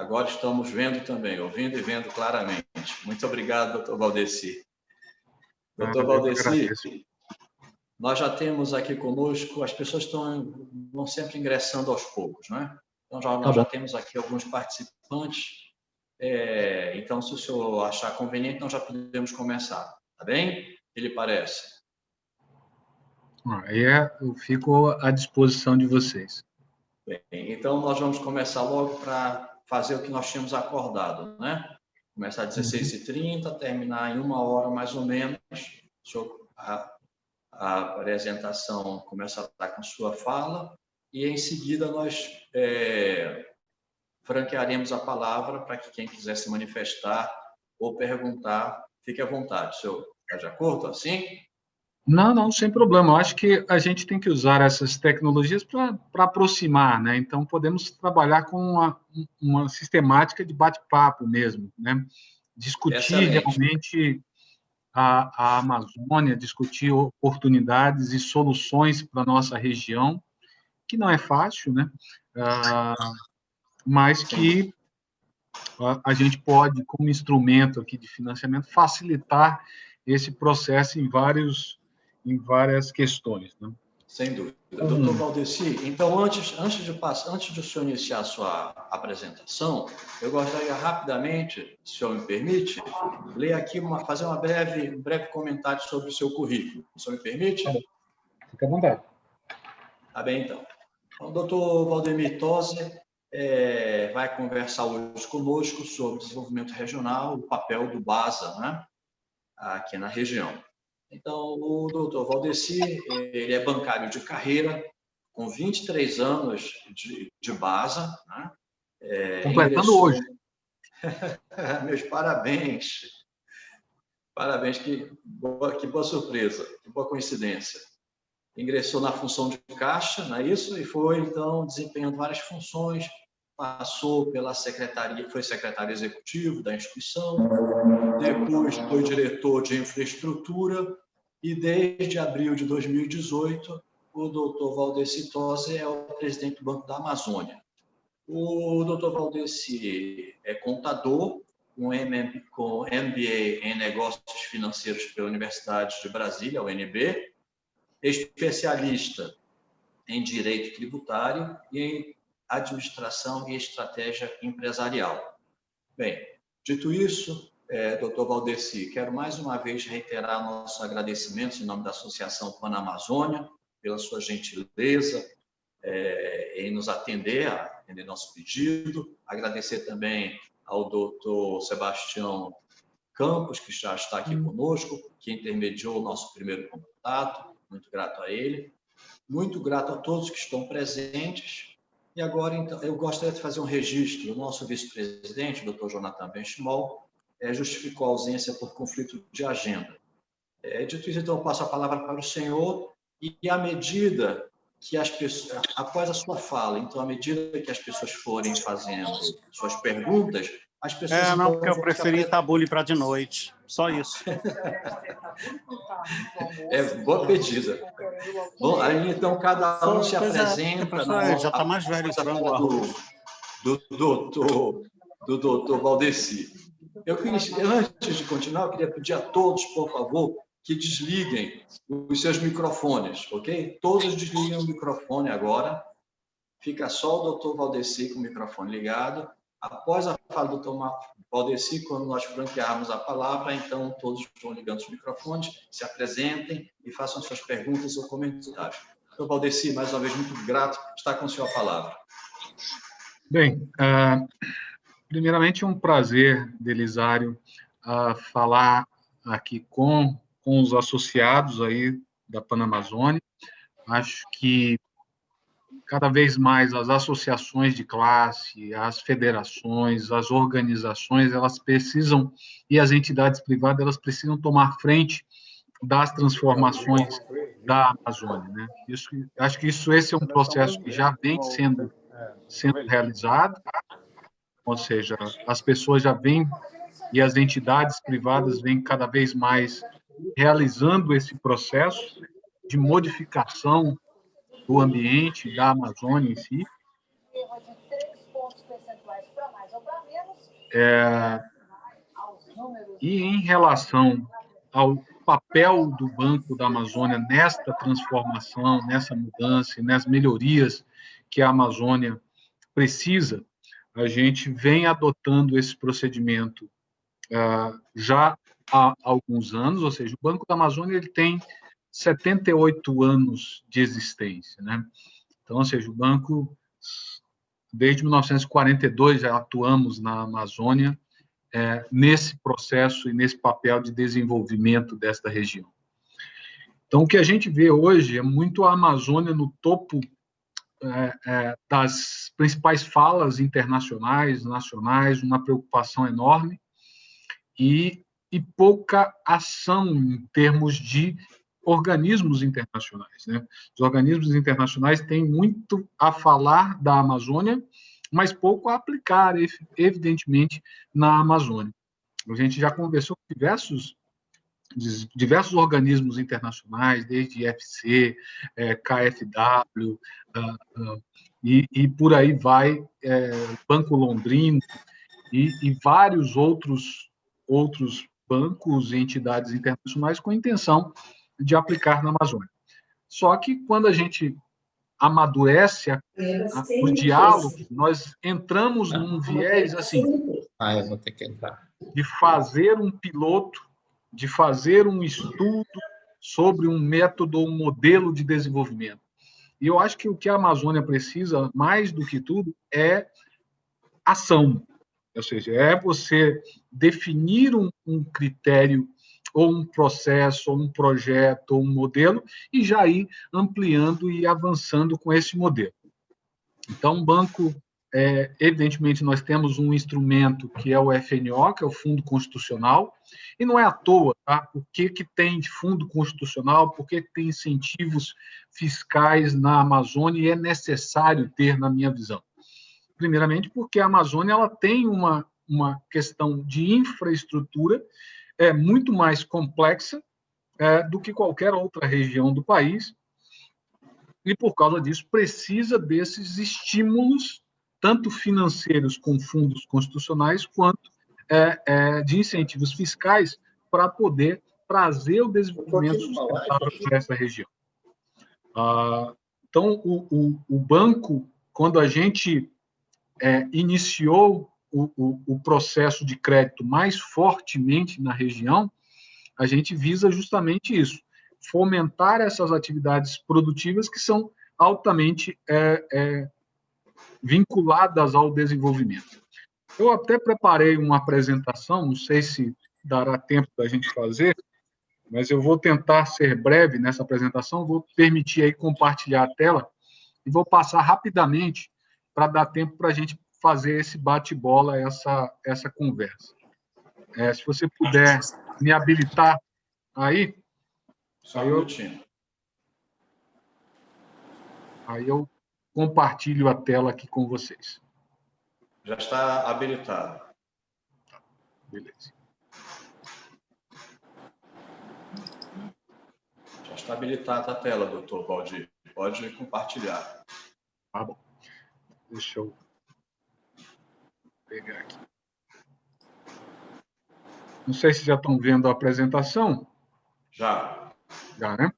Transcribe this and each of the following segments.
Agora estamos vendo também, ouvindo e vendo claramente. Muito obrigado, doutor Valdeci. Doutor Valdeci, nós já temos aqui conosco, as pessoas vão sempre ingressando aos poucos, né? Então, nós já temos aqui alguns participantes. Então, se o senhor achar conveniente, nós já podemos começar. Tá bem? O que lhe parece? Aí eu fico à disposição de vocês. Bem, então, nós vamos começar logo para fazer o que nós tínhamos acordado, né? Começar às 16h30, terminar em 1 hora mais ou menos. A apresentação começará com sua fala e, em seguida, nós franquearemos a palavra para que quem quiser se manifestar ou perguntar, fique à vontade. O senhor está de acordo assim? Não, sem problema. Eu acho que a gente tem que usar essas tecnologias para aproximar, né? Então, podemos trabalhar com uma sistemática de bate-papo mesmo, né? Discutir realmente a Amazônia, discutir oportunidades e soluções para a nossa região, que não é fácil, né? Mas que a gente pode, como instrumento aqui de financiamento, facilitar esse processo em várias questões, né? Sem dúvida. Doutor Valdeci, então, antes de o senhor iniciar a sua apresentação, eu gostaria rapidamente, se o senhor me permite, ler aqui, fazer um breve comentário sobre o seu currículo. O senhor me permite? Fique à vontade. Tá bem, então. O doutor Valdemir Tosi vai conversar hoje conosco sobre desenvolvimento regional, o papel do BASA, né, aqui na região. Então, o doutor Valdeci, ele é bancário de carreira, com 23 anos de BASA. Né? Completando hoje. Meus parabéns. Parabéns, que boa surpresa, que boa coincidência. Ingressou na função de caixa, não é isso? E foi, então, desempenhando várias funções, passou pela secretaria, foi secretário executivo da instituição, depois foi diretor de infraestrutura e, desde abril de 2018, o doutor Valdeci Tosi é o presidente do Banco da Amazônia. O doutor Valdeci é contador, com MBA em Negócios Financeiros pela Universidade de Brasília, UNB, especialista em Direito Tributário e em Administração e Estratégia Empresarial. Bem, dito isso, doutor Valdeci, quero mais uma vez reiterar nossos agradecimentos em nome da Associação Panamazônia, pela sua gentileza em nos atender nosso pedido. Agradecer também ao doutor Sebastião Campos, que já está aqui conosco, que intermediou o nosso primeiro contato. Muito grato a ele. Muito grato a todos que estão presentes. E agora, então, eu gostaria de fazer um registro. O nosso vice-presidente, o Dr. Jonathan Benchimol, justificou a ausência por conflito de agenda. Dito isso, então, eu passo a palavra para o senhor e, à medida que as pessoas, após a sua fala, então, à medida que as pessoas forem fazendo suas perguntas, as pessoas... Não, porque eu preferi tabule para de noite. Só isso. Boa pedida. Bom, aí, então, cada um se apresenta. Já está mais velho o frango arroz. Do doutor Valdeci. Antes de continuar, eu queria pedir a todos, por favor, que desliguem os seus microfones, ok? Todos desliguem o microfone agora. Fica só o doutor Valdeci com o microfone ligado. Após a fala do doutor Valdeci, quando nós franquearmos a palavra, então todos estão ligando os microfones, se apresentem e façam suas perguntas ou comentários. Doutor Valdeci, mais uma vez, muito grato. Está com o senhor a palavra. Bem, primeiramente, um prazer, Delisário, falar aqui com os associados aí da Panamazônia. Acho que cada vez mais as associações de classe, as federações, as organizações, elas precisam, e as entidades privadas, elas precisam tomar frente das transformações da Amazônia, né? Acho que esse é um processo que já vem sendo realizado, ou seja, as pessoas já vêm e as entidades privadas vêm cada vez mais realizando esse processo de modificação do ambiente, da Amazônia em si. E em relação ao papel do Banco da Amazônia nesta transformação, nessa mudança e nas melhorias que a Amazônia precisa, a gente vem adotando esse procedimento já há alguns anos, ou seja, o Banco da Amazônia ele tem 78 anos de existência, né? Então, ou seja, o banco, desde 1942, já atuamos na Amazônia, nesse processo e nesse papel de desenvolvimento desta região. Então, o que a gente vê hoje é muito a Amazônia no topo das principais falas internacionais, nacionais, uma preocupação enorme e pouca ação em termos de organismos internacionais, né? Os organismos internacionais têm muito a falar da Amazônia, mas pouco a aplicar, evidentemente, na Amazônia. A gente já conversou com diversos organismos internacionais, desde IFC, KfW, e por aí vai, Banco Londrino, e vários outros bancos e entidades internacionais com a intenção de aplicar na Amazônia. Só que quando a gente amadurece o diálogo, nós entramos num viés assim, eu vou ter que entrar, de fazer um piloto, de fazer um estudo sobre um método ou um modelo de desenvolvimento. E eu acho que o que a Amazônia precisa, mais do que tudo, é ação. Ou seja, é você definir um critério, ou um processo, ou um projeto, ou um modelo, e já ir ampliando e avançando com esse modelo. Então, o banco, evidentemente, nós temos um instrumento que é o FNO, que é o Fundo Constitucional, e não é à toa, tá? Por que tem de fundo constitucional, por que tem incentivos fiscais na Amazônia, e é necessário ter, na minha visão. Primeiramente, porque a Amazônia ela tem uma questão de infraestrutura muito mais complexa do que qualquer outra região do país, e, por causa disso, precisa desses estímulos, tanto financeiros com fundos constitucionais, quanto de incentivos fiscais, para poder trazer o desenvolvimento sustentável para essa região. Então, o banco, quando a gente iniciou o processo de crédito mais fortemente na região, a gente visa justamente isso, fomentar essas atividades produtivas que são altamente vinculadas ao desenvolvimento. Eu até preparei uma apresentação, não sei se dará tempo da gente fazer, mas eu vou tentar ser breve nessa apresentação, vou permitir aí compartilhar a tela e vou passar rapidamente para dar tempo para a gente fazer esse bate-bola, essa conversa. Se você puder me habilitar aí, aí eu compartilho a tela aqui com vocês. Já está habilitado. Beleza. Já está habilitada a tela, doutor Valdir. Pode compartilhar. Tá bom. Deixa eu pegar aqui. Não sei se já estão vendo a apresentação. Já. Já, né?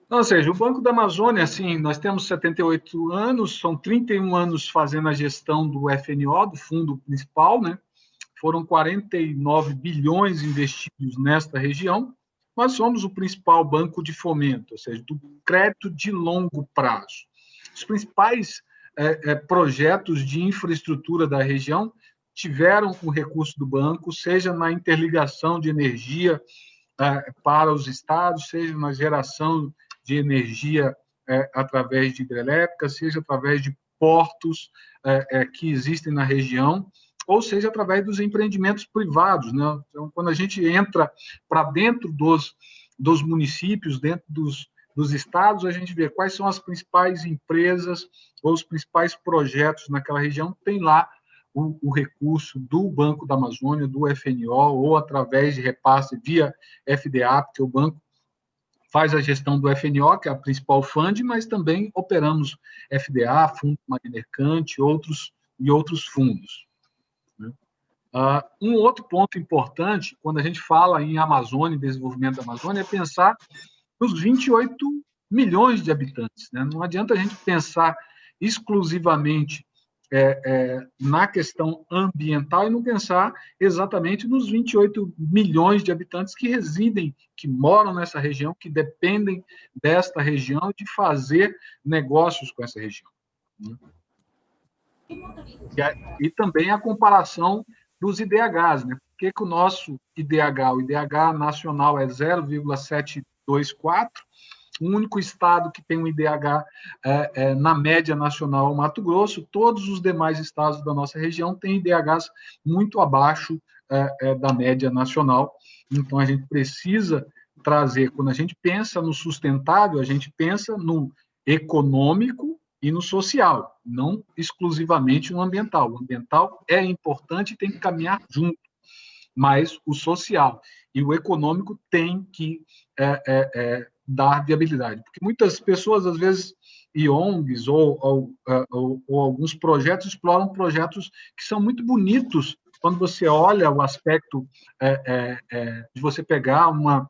Ou seja, o Banco da Amazônia, assim, nós temos 78 anos, são 31 anos fazendo a gestão do FNO, do fundo principal, né? Foram 49 bilhões investidos nesta região. Nós somos o principal banco de fomento, ou seja, do crédito de longo prazo. Os principais projetos de infraestrutura da região tiveram o recurso do banco, seja na interligação de energia para os estados, seja na geração de energia através de hidrelétricas, seja através de portos que existem na região, ou seja através dos empreendimentos privados, né? Então, quando a gente entra para dentro dos municípios, dentro dos estados, a gente vê quais são as principais empresas ou os principais projetos naquela região, tem lá o recurso do Banco da Amazônia, do FNO, ou através de repasse via FDA, porque o banco faz a gestão do FNO, que é a principal fund, mas também operamos FDA, Fundo Magnercante, outros e outros fundos. Um outro ponto importante, quando a gente fala em Amazônia, desenvolvimento da Amazônia, é pensar nos 28 milhões de habitantes. Né? Não adianta a gente pensar exclusivamente na questão ambiental e não pensar exatamente nos 28 milhões de habitantes que residem, que moram nessa região, que dependem desta região, de fazer negócios com essa região. Né? E também a comparação dos IDHs. Né? Por que o nosso IDH, o IDH nacional, é 0,724, o único estado que tem um IDH na média nacional é o Mato Grosso, todos os demais estados da nossa região têm IDHs muito abaixo da média nacional. Então, a gente precisa trazer, quando a gente pensa no sustentável, a gente pensa no econômico e no social, não exclusivamente no ambiental. O ambiental é importante e tem que caminhar junto, mas o social e o econômico tem que dar viabilidade. Porque muitas pessoas, às vezes, e ONGs ou alguns projetos exploram projetos que são muito bonitos quando você olha o aspecto de você pegar uma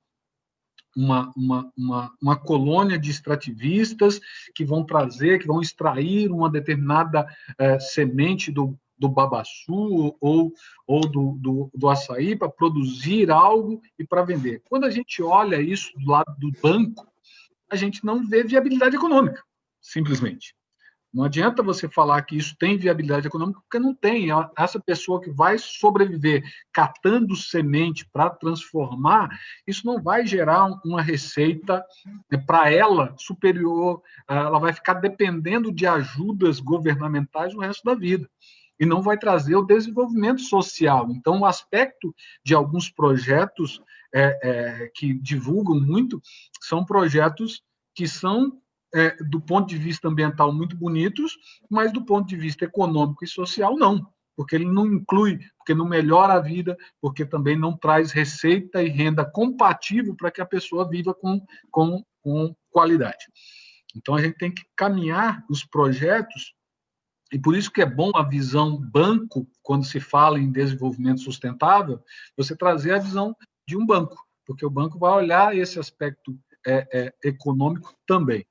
colônia de extrativistas que vão trazer, que vão extrair uma determinada semente do babaçu ou do açaí para produzir algo e para vender. Quando a gente olha isso do lado do banco, a gente não vê viabilidade econômica, simplesmente. Não adianta você falar que isso tem viabilidade econômica, porque não tem. Essa pessoa que vai sobreviver catando semente para transformar, isso não vai gerar uma receita para ela superior. Ela vai ficar dependendo de ajudas governamentais o resto da vida. E não vai trazer o desenvolvimento social. Então, o aspecto de alguns projetos que divulgam muito são projetos que são do ponto de vista ambiental, muito bonitos, mas do ponto de vista econômico e social, não. Porque ele não inclui, porque não melhora a vida, porque também não traz receita e renda compatível para que a pessoa viva com qualidade. Então, a gente tem que caminhar os projetos, e por isso que é bom a visão banco, quando se fala em desenvolvimento sustentável, você trazer a visão de um banco, porque o banco vai olhar esse aspecto econômico também.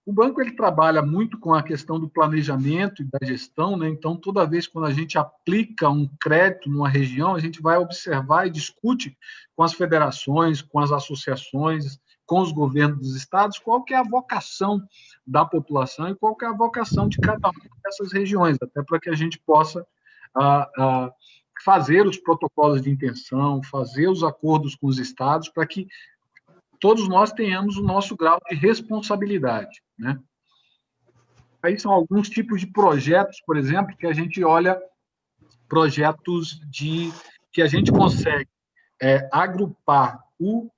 O banco ele trabalha muito com a questão do planejamento e da gestão, né? Então, toda vez quando a gente aplica um crédito numa região, a gente vai observar e discute com as federações, com as associações, com os governos dos estados, qual que é a vocação da população e qual que é a vocação de cada uma dessas regiões, até para que a gente possa fazer os protocolos de intenção, fazer os acordos com os estados, para que todos nós tenhamos o nosso grau de responsabilidade, né? Aí são alguns tipos de projetos, por exemplo, que a gente olha, projetos que a gente consegue agrupar o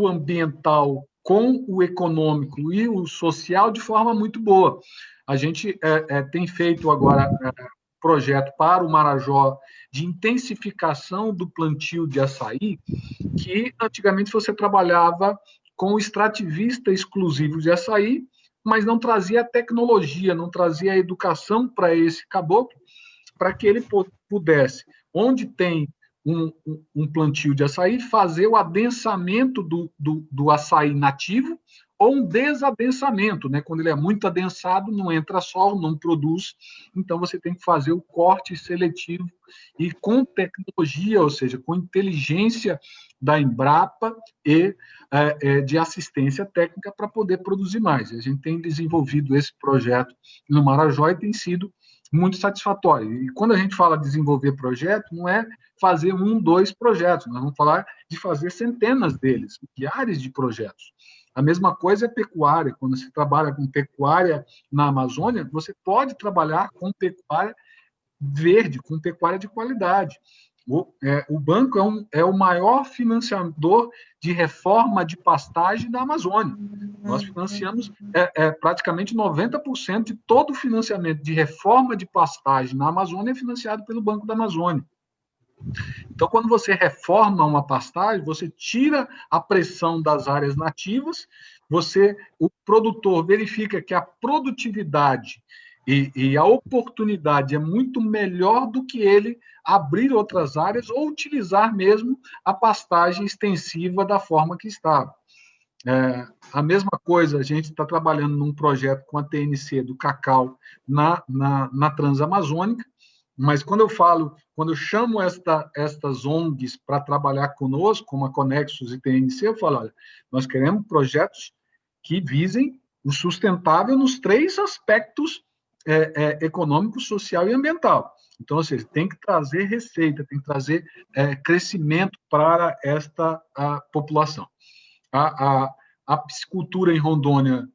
ambiental com o econômico e o social de forma muito boa. A gente tem feito agora projeto para o Marajó de intensificação do plantio de açaí, que antigamente você trabalhava com o extrativista exclusivo de açaí, mas não trazia a tecnologia, não trazia a educação para esse caboclo, para que ele pudesse, onde tem um plantio de açaí, fazer o adensamento do açaí nativo ou um desadensamento, né? Quando ele é muito adensado, não entra sol, não produz, então você tem que fazer o corte seletivo e com tecnologia, ou seja, com inteligência da Embrapa e de assistência técnica para poder produzir mais. A gente tem desenvolvido esse projeto no Marajó e tem sido muito satisfatório. E quando a gente fala de desenvolver projeto, não é fazer 1, 2 projetos, nós vamos falar de fazer centenas deles, milhares de projetos. A mesma coisa é pecuária. Quando você trabalha com pecuária na Amazônia, você pode trabalhar com pecuária verde, com pecuária de qualidade. O banco é o maior financiador de reforma de pastagem da Amazônia. Nós financiamos praticamente 90% de todo o financiamento de reforma de pastagem na Amazônia é financiado pelo Banco da Amazônia. Então, quando você reforma uma pastagem, você tira a pressão das áreas nativas, o produtor verifica que a produtividade E a oportunidade é muito melhor do que ele abrir outras áreas ou utilizar mesmo a pastagem extensiva da forma que estava. A mesma coisa, a gente está trabalhando num projeto com a TNC do cacau na Transamazônica, mas quando eu chamo estas ONGs para trabalhar conosco, como a Conexus e TNC, eu falo, olha, nós queremos projetos que visem o sustentável nos 3 aspectos econômico, social e ambiental. Então, ou seja, tem que trazer receita, tem que trazer crescimento para esta população. A piscicultura em Rondônia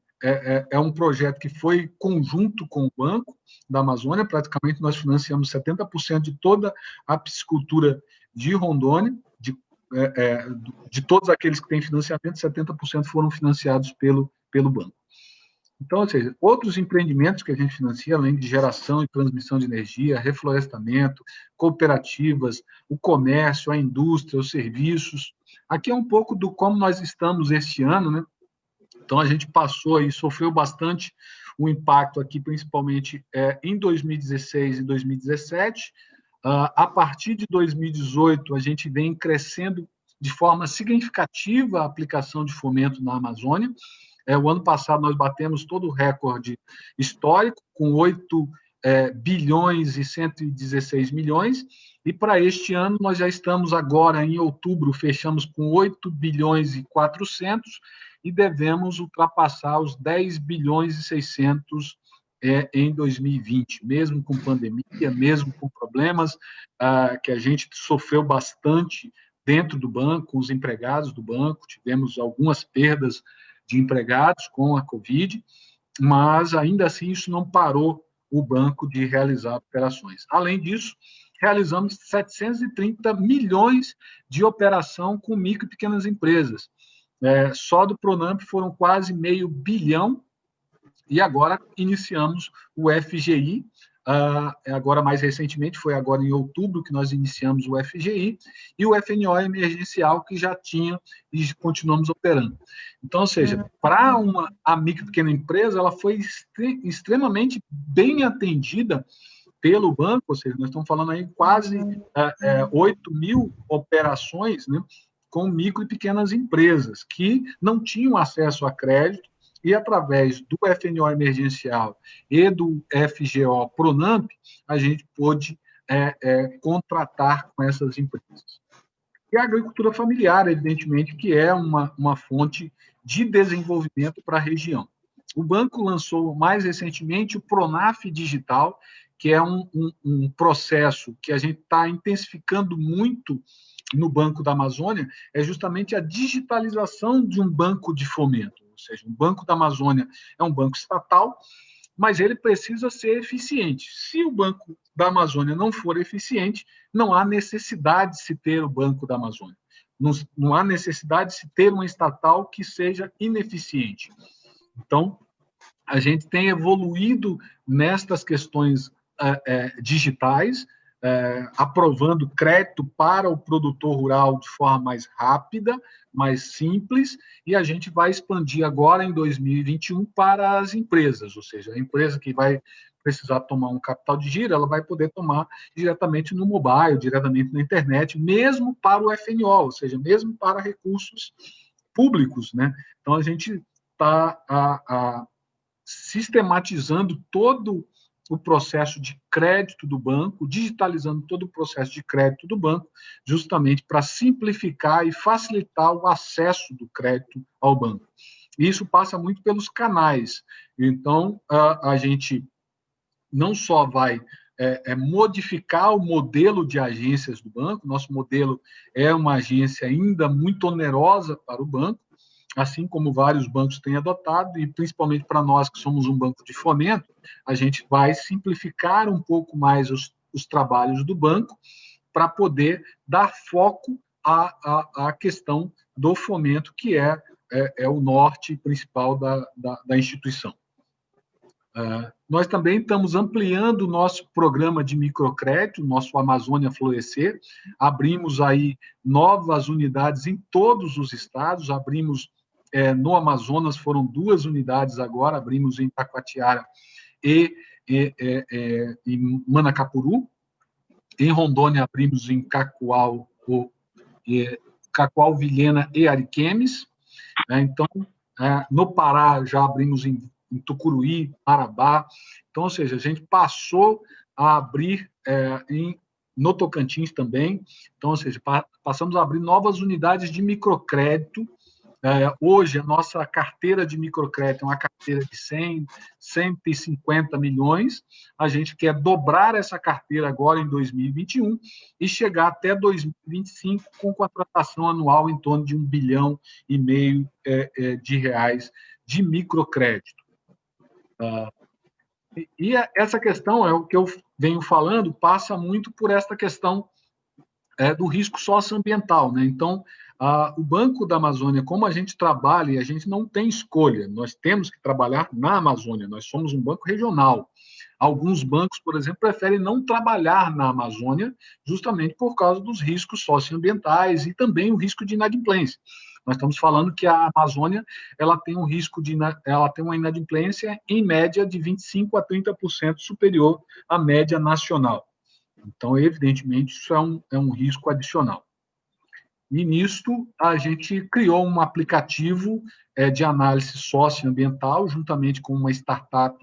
é um projeto que foi conjunto com o Banco da Amazônia, praticamente nós financiamos 70% de toda a piscicultura de Rondônia, de todos aqueles que têm financiamento, 70% foram financiados pelo banco. Então, ou seja, outros empreendimentos que a gente financia, além de geração e transmissão de energia, reflorestamento, cooperativas, o comércio, a indústria, os serviços. Aqui é um pouco do como nós estamos este ano, né? Então, a gente passou e sofreu bastante o impacto aqui, principalmente em 2016 e 2017. A partir de 2018, a gente vem crescendo de forma significativa a aplicação de fomento na Amazônia. O ano passado nós batemos todo o recorde histórico, com 8 bilhões e 116 milhões, e para este ano nós já estamos agora, em outubro, fechamos com 8 bilhões e 400, e devemos ultrapassar os 10 bilhões e 600 em 2020, mesmo com pandemia, mesmo com problemas que a gente sofreu bastante dentro do banco, com os empregados do banco, tivemos algumas perdas de empregados com a Covid, mas ainda assim isso não parou o banco de realizar operações. Além disso, realizamos 730 milhões de operação com micro e pequenas empresas. Só do Pronamp foram quase meio bilhão, e agora iniciamos o FGI, agora mais recentemente, foi agora em outubro que nós iniciamos o FGI, e o FNO emergencial, que já tinha e continuamos operando. Então, ou seja, para a micro e pequena empresa, ela foi extremamente bem atendida pelo banco, ou seja, nós estamos falando aí quase 8 mil operações, né, com micro e pequenas empresas que não tinham acesso a crédito, e através do FNO emergencial e do FGO Pronamp, a gente pôde contratar com essas empresas. E a agricultura familiar, evidentemente, que é uma fonte de desenvolvimento para a região. O banco lançou mais recentemente o Pronaf Digital, que é um processo que a gente está intensificando muito no Banco da Amazônia, é justamente a digitalização de um banco de fomento. Ou seja, o Banco da Amazônia é um banco estatal, mas ele precisa ser eficiente. Se o Banco da Amazônia não for eficiente, não há necessidade de se ter o Banco da Amazônia. Não há necessidade de se ter uma estatal que seja ineficiente. Então, a gente tem evoluído nestas questões digitais, aprovando crédito para o produtor rural de forma mais rápida, mais simples, e a gente vai expandir agora em 2021 para as empresas, ou seja, a empresa que vai precisar tomar um capital de giro, ela vai poder tomar diretamente no mobile, diretamente na internet, mesmo para o FNO, ou seja, mesmo para recursos públicos, né? Então, a gente está sistematizando todo o processo de crédito do banco, digitalizando todo o processo de crédito do banco, justamente para simplificar e facilitar o acesso do crédito ao banco. E isso passa muito pelos canais. Então, a gente não só vai modificar o modelo de agências do banco, nosso modelo é uma agência ainda muito onerosa para o banco, assim como vários bancos têm adotado, e principalmente para nós que somos um banco de fomento, a gente vai simplificar um pouco mais os trabalhos do banco para poder dar foco à questão do fomento, que é o norte principal da instituição. Nós também estamos ampliando o nosso programa de microcrédito, nosso Amazônia Florescer. Abrimos aí novas unidades em todos os estados, abrimos no Amazonas, foram 2 unidades agora, abrimos em Taquatiara e em Manacapuru. Em Rondônia, abrimos em Cacoal, Vilhena e Ariquemes. Então, no Pará, já abrimos em Tucuruí, Marabá. Então, ou seja, a gente passou a abrir no Tocantins também. Então, ou seja, passamos a abrir novas unidades de microcrédito. Hoje, a nossa carteira de microcrédito é uma carteira de 100, 150 milhões. A gente quer dobrar essa carteira agora em 2021 e chegar até 2025 com contratação anual em torno de 1,5 bilhão de reais de microcrédito. E essa questão, é o que eu venho falando, passa muito por essa questão do risco socioambiental, né? Então, o Banco da Amazônia, como a gente trabalha, e a gente não tem escolha, nós temos que trabalhar na Amazônia, nós somos um banco regional. Alguns bancos, por exemplo, preferem não trabalhar na Amazônia justamente por causa dos riscos socioambientais e também o risco de inadimplência. Nós estamos falando que a Amazônia ela tem um risco ela tem uma inadimplência em média de 25% a 30% superior à média nacional. Então, evidentemente, isso é um risco adicional. E nisto, a gente criou um aplicativo de análise socioambiental, juntamente com uma startup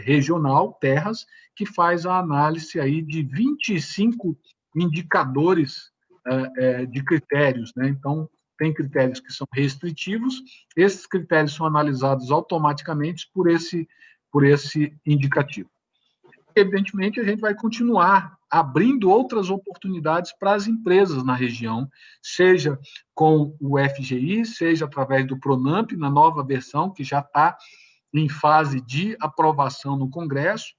regional, Terras, que faz a análise aí de 25 indicadores de critérios, né? Então, tem critérios que são restritivos, esses critérios são analisados automaticamente por esse indicativo. Evidentemente, a gente vai continuar abrindo outras oportunidades para as empresas na região, seja com o FGI, seja através do Pronamp, na nova versão, que já está em fase de aprovação no Congresso.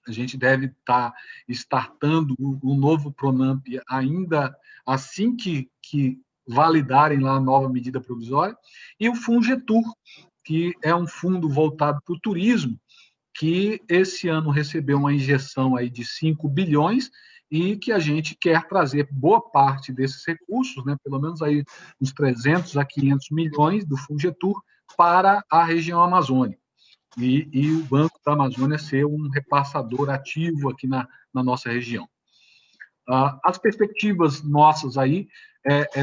A gente deve estar startando o novo Pronamp ainda assim que validarem lá a nova medida provisória, e o Fungetur, que é um fundo voltado para o turismo, que esse ano recebeu uma injeção aí de 5 bilhões e que a gente quer trazer boa parte desses recursos, né, pelo menos aí uns 300 a 500 milhões do Fungetur para a região amazônica. E o Banco da Amazônia ser um repassador ativo aqui na nossa região. As perspectivas nossas aí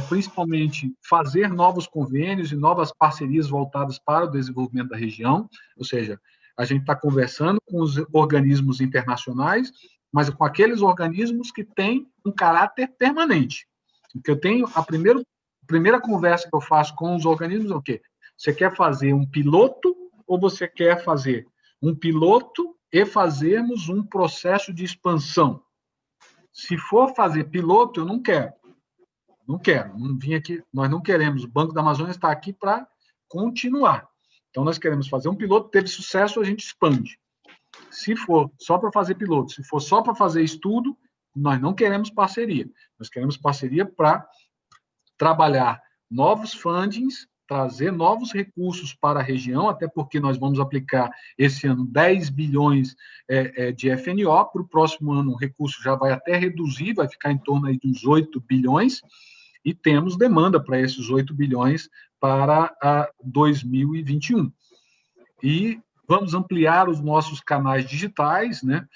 principalmente fazer novos convênios e novas parcerias voltadas para o desenvolvimento da região, ou seja, a gente está conversando com os organismos internacionais, mas com aqueles organismos que têm um caráter permanente. O que eu tenho, a primeira conversa que eu faço com os organismos é o quê? Você quer fazer um piloto ou você quer fazer um piloto e fazermos um processo de expansão? Se for fazer piloto, eu não quero. Não vim aqui, nós não queremos. O Banco da Amazônia está aqui para continuar. Então, nós queremos fazer um piloto, teve sucesso, a gente expande. Se for só para fazer piloto, se for só para fazer estudo, nós não queremos parceria. Nós queremos parceria para trabalhar novos fundings, trazer novos recursos para a região, até porque nós vamos aplicar esse ano 10 bilhões de FNO, para o próximo ano o recurso já vai até reduzir, vai ficar em torno aí de uns 8 bilhões, e temos demanda para esses 8 bilhões para 2021. E vamos ampliar os nossos canais digitais, né?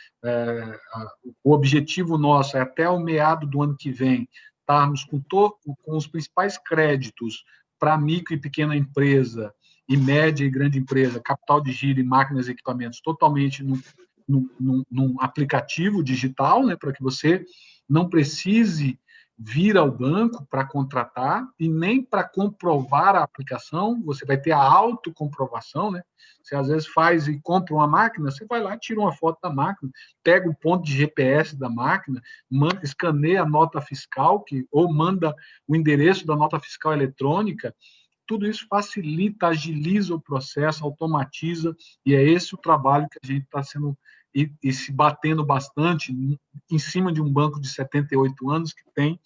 O objetivo nosso é até o meado do ano que vem estarmos com os principais créditos para micro e pequena empresa, e média e grande empresa, capital de giro e máquinas e equipamentos totalmente num aplicativo digital, né? Para que você não precise vir ao banco para contratar e nem para comprovar a aplicação, você vai ter a autocomprovação, né? Você às vezes faz e compra uma máquina, você vai lá, tira uma foto da máquina, pega o ponto de GPS da máquina, escaneia a nota fiscal, ou manda o endereço da nota fiscal eletrônica. Tudo isso facilita, agiliza o processo, automatiza, e é esse o trabalho que a gente está sendo e se batendo bastante em cima de um banco de 78 anos que tem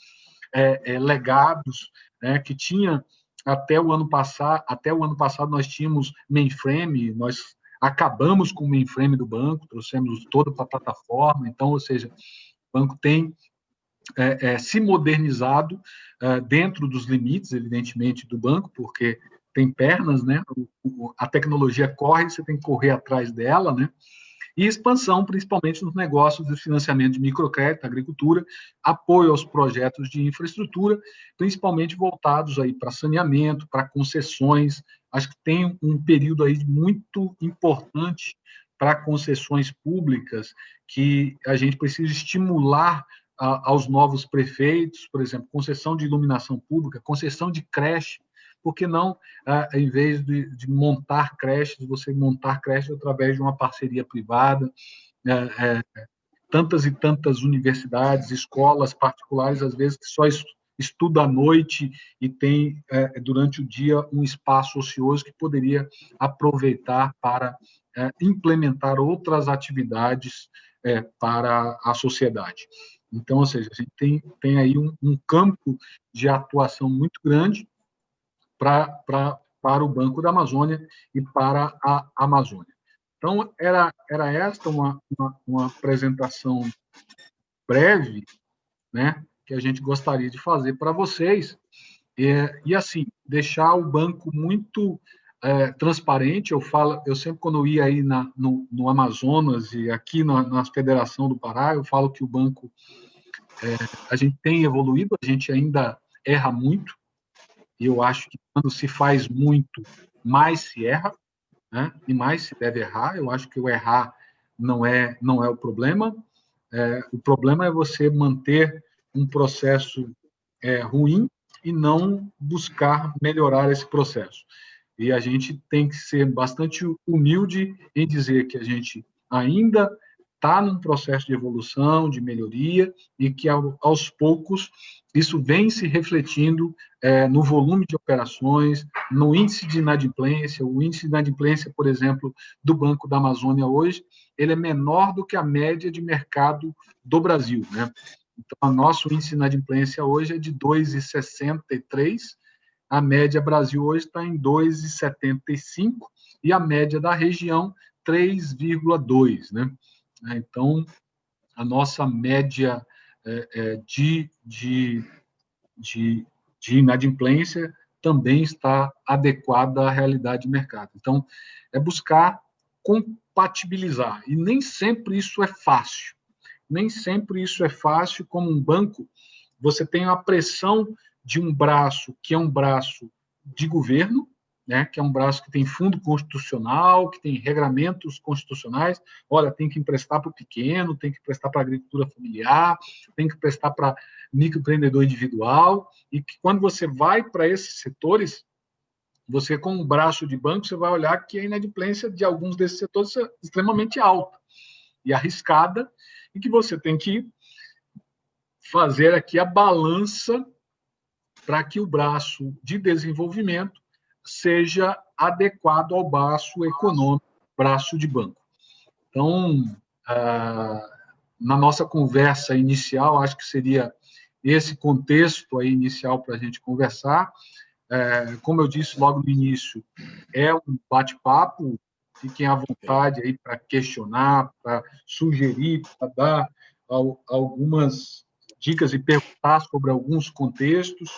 legados, né, que tinha até o ano passado nós tínhamos mainframe, nós acabamos com o mainframe do banco, trouxemos toda para a plataforma, então, ou seja, o banco tem se modernizado dentro dos limites, evidentemente, do banco, porque tem pernas, né? A tecnologia corre, você tem que correr atrás dela, né? e expansão, principalmente nos negócios de financiamento de microcrédito, agricultura, apoio aos projetos de infraestrutura, principalmente voltados aí para saneamento, para concessões. Acho que tem um período aí muito importante para concessões públicas que a gente precisa estimular aos novos prefeitos, por exemplo, concessão de iluminação pública, concessão de creche. Por que não, em vez de montar creches, você montar creches através de uma parceria privada? Tantas e tantas universidades, escolas particulares, às vezes, que só estuda à noite e tem, durante o dia, um espaço ocioso que poderia aproveitar para implementar outras atividades para a sociedade. Então, ou seja, a gente tem aí um campo de atuação muito grande para o Banco da Amazônia e para a Amazônia. Então, era esta uma apresentação breve, né, que a gente gostaria de fazer para vocês, e assim, deixar o banco muito transparente. Eu sempre, quando eu ia aí no Amazonas e aqui na Federação do Pará, eu falo que o banco, a gente tem evoluído, a gente ainda erra muito, e eu acho que quando se faz muito, mais se erra, né? E mais se deve errar. Eu acho que o errar não é o problema. O problema é você manter um processo ruim e não buscar melhorar esse processo. E a gente tem que ser bastante humilde em dizer que a gente ainda está num processo de evolução, de melhoria, e que aos poucos isso vem se refletindo no volume de operações, no índice de inadimplência. O índice de inadimplência, por exemplo, do Banco da Amazônia hoje, ele é menor do que a média de mercado do Brasil, né? Então, o nosso índice de inadimplência hoje é de 2,63, a média Brasil hoje está em 2,75 e a média da região 3,2, né? Então, a nossa média de inadimplência também está adequada à realidade de mercado. Então, é buscar compatibilizar, e nem sempre isso é fácil. Nem sempre isso é fácil. Como um banco, você tem a pressão de um braço que é um braço de governo, né, que é um braço que tem fundo constitucional, que tem regramentos constitucionais. Olha, tem que emprestar para o pequeno, tem que emprestar para a agricultura familiar, tem que emprestar para microempreendedor individual, e que quando você vai para esses setores, você, com um braço de banco, você vai olhar que a inadimplência de alguns desses setores é extremamente alta e arriscada, e que você tem que fazer aqui a balança para que o braço de desenvolvimento seja adequado ao braço econômico, braço de banco. Então, na nossa conversa inicial, acho que seria esse contexto aí inicial para a gente conversar. Como eu disse logo no início, é um bate-papo, fiquem à vontade aí para questionar, para sugerir, para dar algumas dicas e perguntar sobre alguns contextos.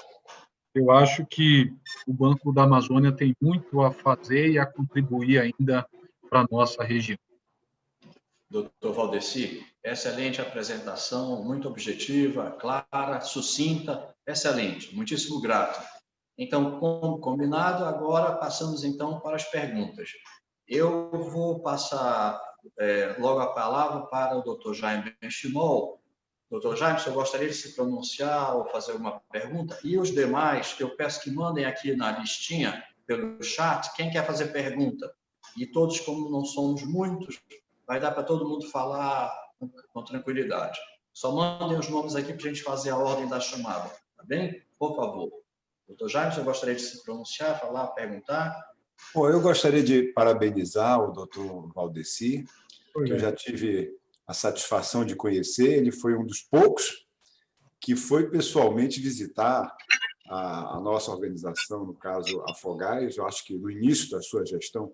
Eu acho que o Banco da Amazônia tem muito a fazer e a contribuir ainda para a nossa região. Doutor Valdeci, excelente apresentação, muito objetiva, clara, sucinta, excelente, muitíssimo grato. Então, como combinado, agora passamos então para as perguntas. Eu vou passar logo a palavra para o doutor Jaime Benchimol. Doutor Jaime, se eu gostaria de se pronunciar ou fazer alguma pergunta, e os demais, eu peço que mandem aqui na listinha, pelo chat, quem quer fazer pergunta. E todos, como não somos muitos, vai dar para todo mundo falar com tranquilidade. Só mandem os nomes aqui para a gente fazer a ordem da chamada, tá bem? Por favor. Doutor Jaime, você gostaria de se pronunciar, falar, perguntar? Bom, eu gostaria de parabenizar o doutor Valdeci, que eu já tive a satisfação de conhecer. Ele foi um dos poucos que foi pessoalmente visitar a nossa organização, no caso, a Afogás, eu acho que no início da sua gestão,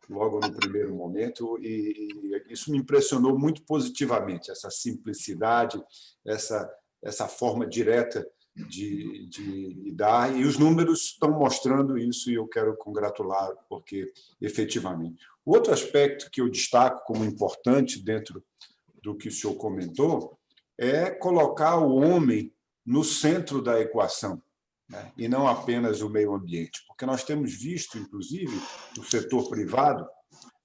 logo no primeiro momento, e isso me impressionou muito positivamente, essa simplicidade, essa forma direta de dar, e os números estão mostrando isso, e eu quero congratular, porque, efetivamente. O outro aspecto que eu destaco como importante dentro do que o senhor comentou é colocar o homem no centro da equação, né? E não apenas o meio ambiente, porque nós temos visto, inclusive, o setor privado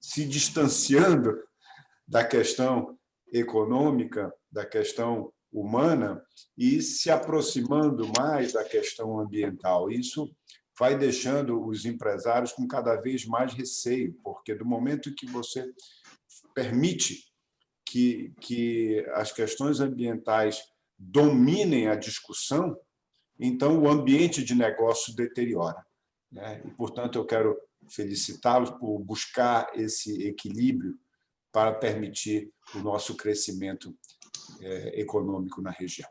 se distanciando da questão econômica, da questão humana, e se aproximando mais da questão ambiental. Isso vai deixando os empresários com cada vez mais receio, porque do momento que você permite que as questões ambientais dominem a discussão, então o ambiente de negócio deteriora, né? E, portanto, eu quero felicitá-los por buscar esse equilíbrio para permitir o nosso crescimento econômico na região.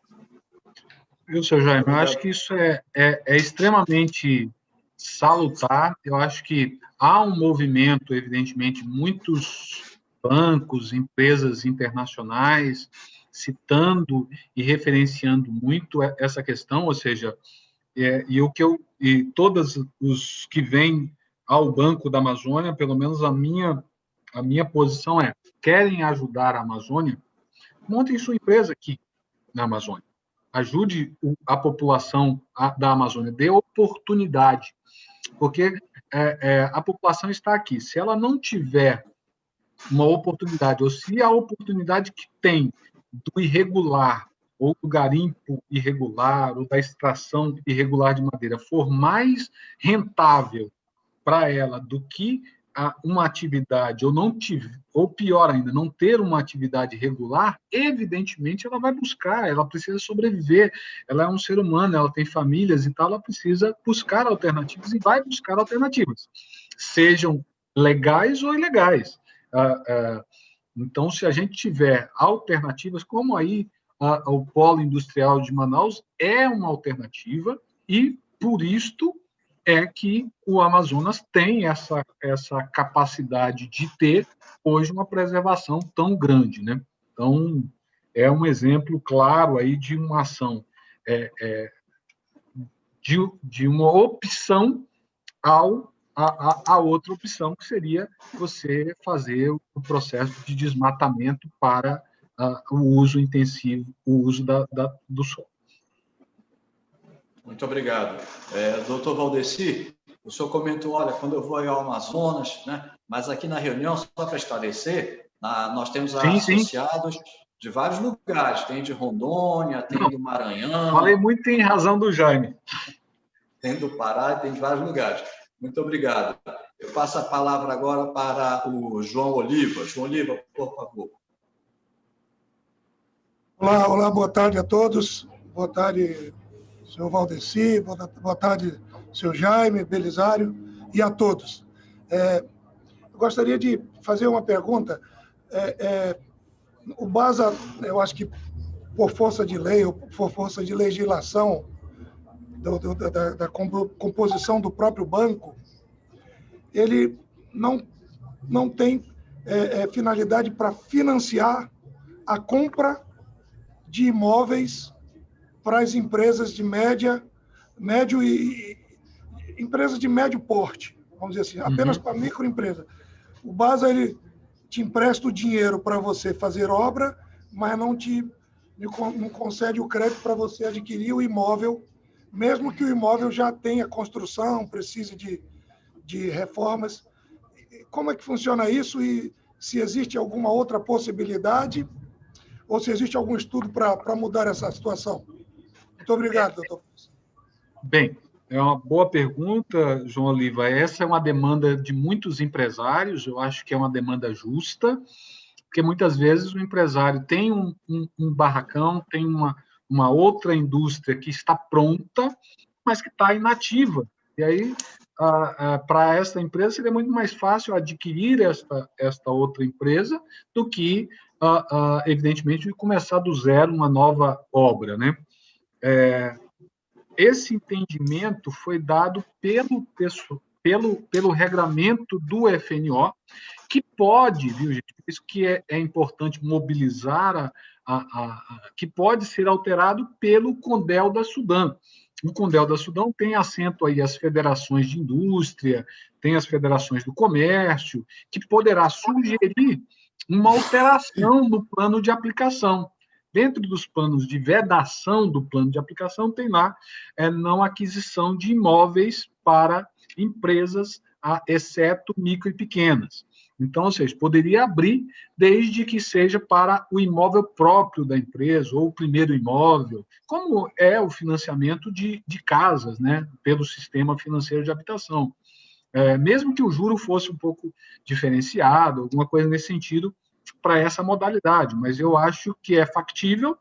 Viu, seu Jaime? Eu acho que isso é extremamente salutar. Eu acho que há um movimento, evidentemente, muitos bancos, empresas internacionais citando e referenciando muito essa questão, ou seja, e todos os que vêm ao Banco da Amazônia, pelo menos a minha posição é: querem ajudar a Amazônia, montem sua empresa aqui na Amazônia. Ajude a população da Amazônia, dê oportunidade, porque a população está aqui. Se ela não tiver uma oportunidade, ou se a oportunidade que tem do irregular, ou do garimpo irregular, ou da extração irregular de madeira for mais rentável para ela do que uma atividade, ou pior ainda, não ter uma atividade regular, evidentemente ela vai buscar, ela precisa sobreviver, ela é um ser humano, ela tem famílias e tal, ela precisa buscar alternativas e vai buscar alternativas, sejam legais ou ilegais. Então, se a gente tiver alternativas, como aí o polo industrial de Manaus é uma alternativa, e por isto é que o Amazonas tem essa capacidade de ter hoje uma preservação tão grande, né? Então, é um exemplo claro aí de uma ação, de uma opção a outra opção, que seria você fazer o processo de desmatamento para o uso intensivo, o uso do solo. Muito obrigado. Doutor Valdeci, o senhor comentou, olha, quando eu vou ao Amazonas, né? Mas aqui na reunião, só para esclarecer, nós temos associados de vários lugares, tem de Rondônia, tem do Maranhão. Falei muito em razão do Jaime. Tem do Pará, tem de vários lugares. Muito obrigado. Eu passo a palavra agora para o João Oliva. João Oliva, por favor. Olá, boa tarde a todos. Boa tarde, senhor Valdeci, boa tarde, senhor Jaime, Belisário, e a todos. Eu gostaria de fazer uma pergunta. O BASA, eu acho que por força de lei, ou por força de legislação, da composição do próprio banco, ele não tem finalidade para financiar a compra de imóveis para as empresas de médio e empresas de médio porte, vamos dizer assim, apenas para microempresa. O BASA, ele te empresta o dinheiro para você fazer obra, mas não concede o crédito para você adquirir o imóvel, mesmo que o imóvel já tenha construção, precise de reformas. Como é que funciona isso, e se existe alguma outra possibilidade, ou se existe algum estudo para mudar essa situação? Muito obrigado, doutor. Bem, é uma boa pergunta, João Oliva. Essa é uma demanda de muitos empresários, eu acho que é uma demanda justa, porque muitas vezes o empresário tem um barracão, tem uma outra indústria que está pronta, mas que está inativa. E aí, para essa empresa, seria muito mais fácil adquirir esta outra empresa do que, evidentemente, começar do zero uma nova obra, né? Esse entendimento foi dado pelo regramento do FNO, que pode, viu, gente, isso que é importante mobilizar que pode ser alterado pelo Condel da Sudam. O Condel da Sudam tem assento aí as federações de indústria, tem as federações do comércio, que poderá sugerir uma alteração no plano de aplicação. Dentro dos planos de vedação do plano de aplicação, tem lá não aquisição de imóveis para empresas, exceto micro e pequenas. Então, ou seja, poderia abrir desde que seja para o imóvel próprio da empresa, ou o primeiro imóvel, como é o financiamento de casas, né, pelo sistema financeiro de habitação. Mesmo que o juro fosse um pouco diferenciado, alguma coisa nesse sentido, para essa modalidade, mas eu acho que é factível,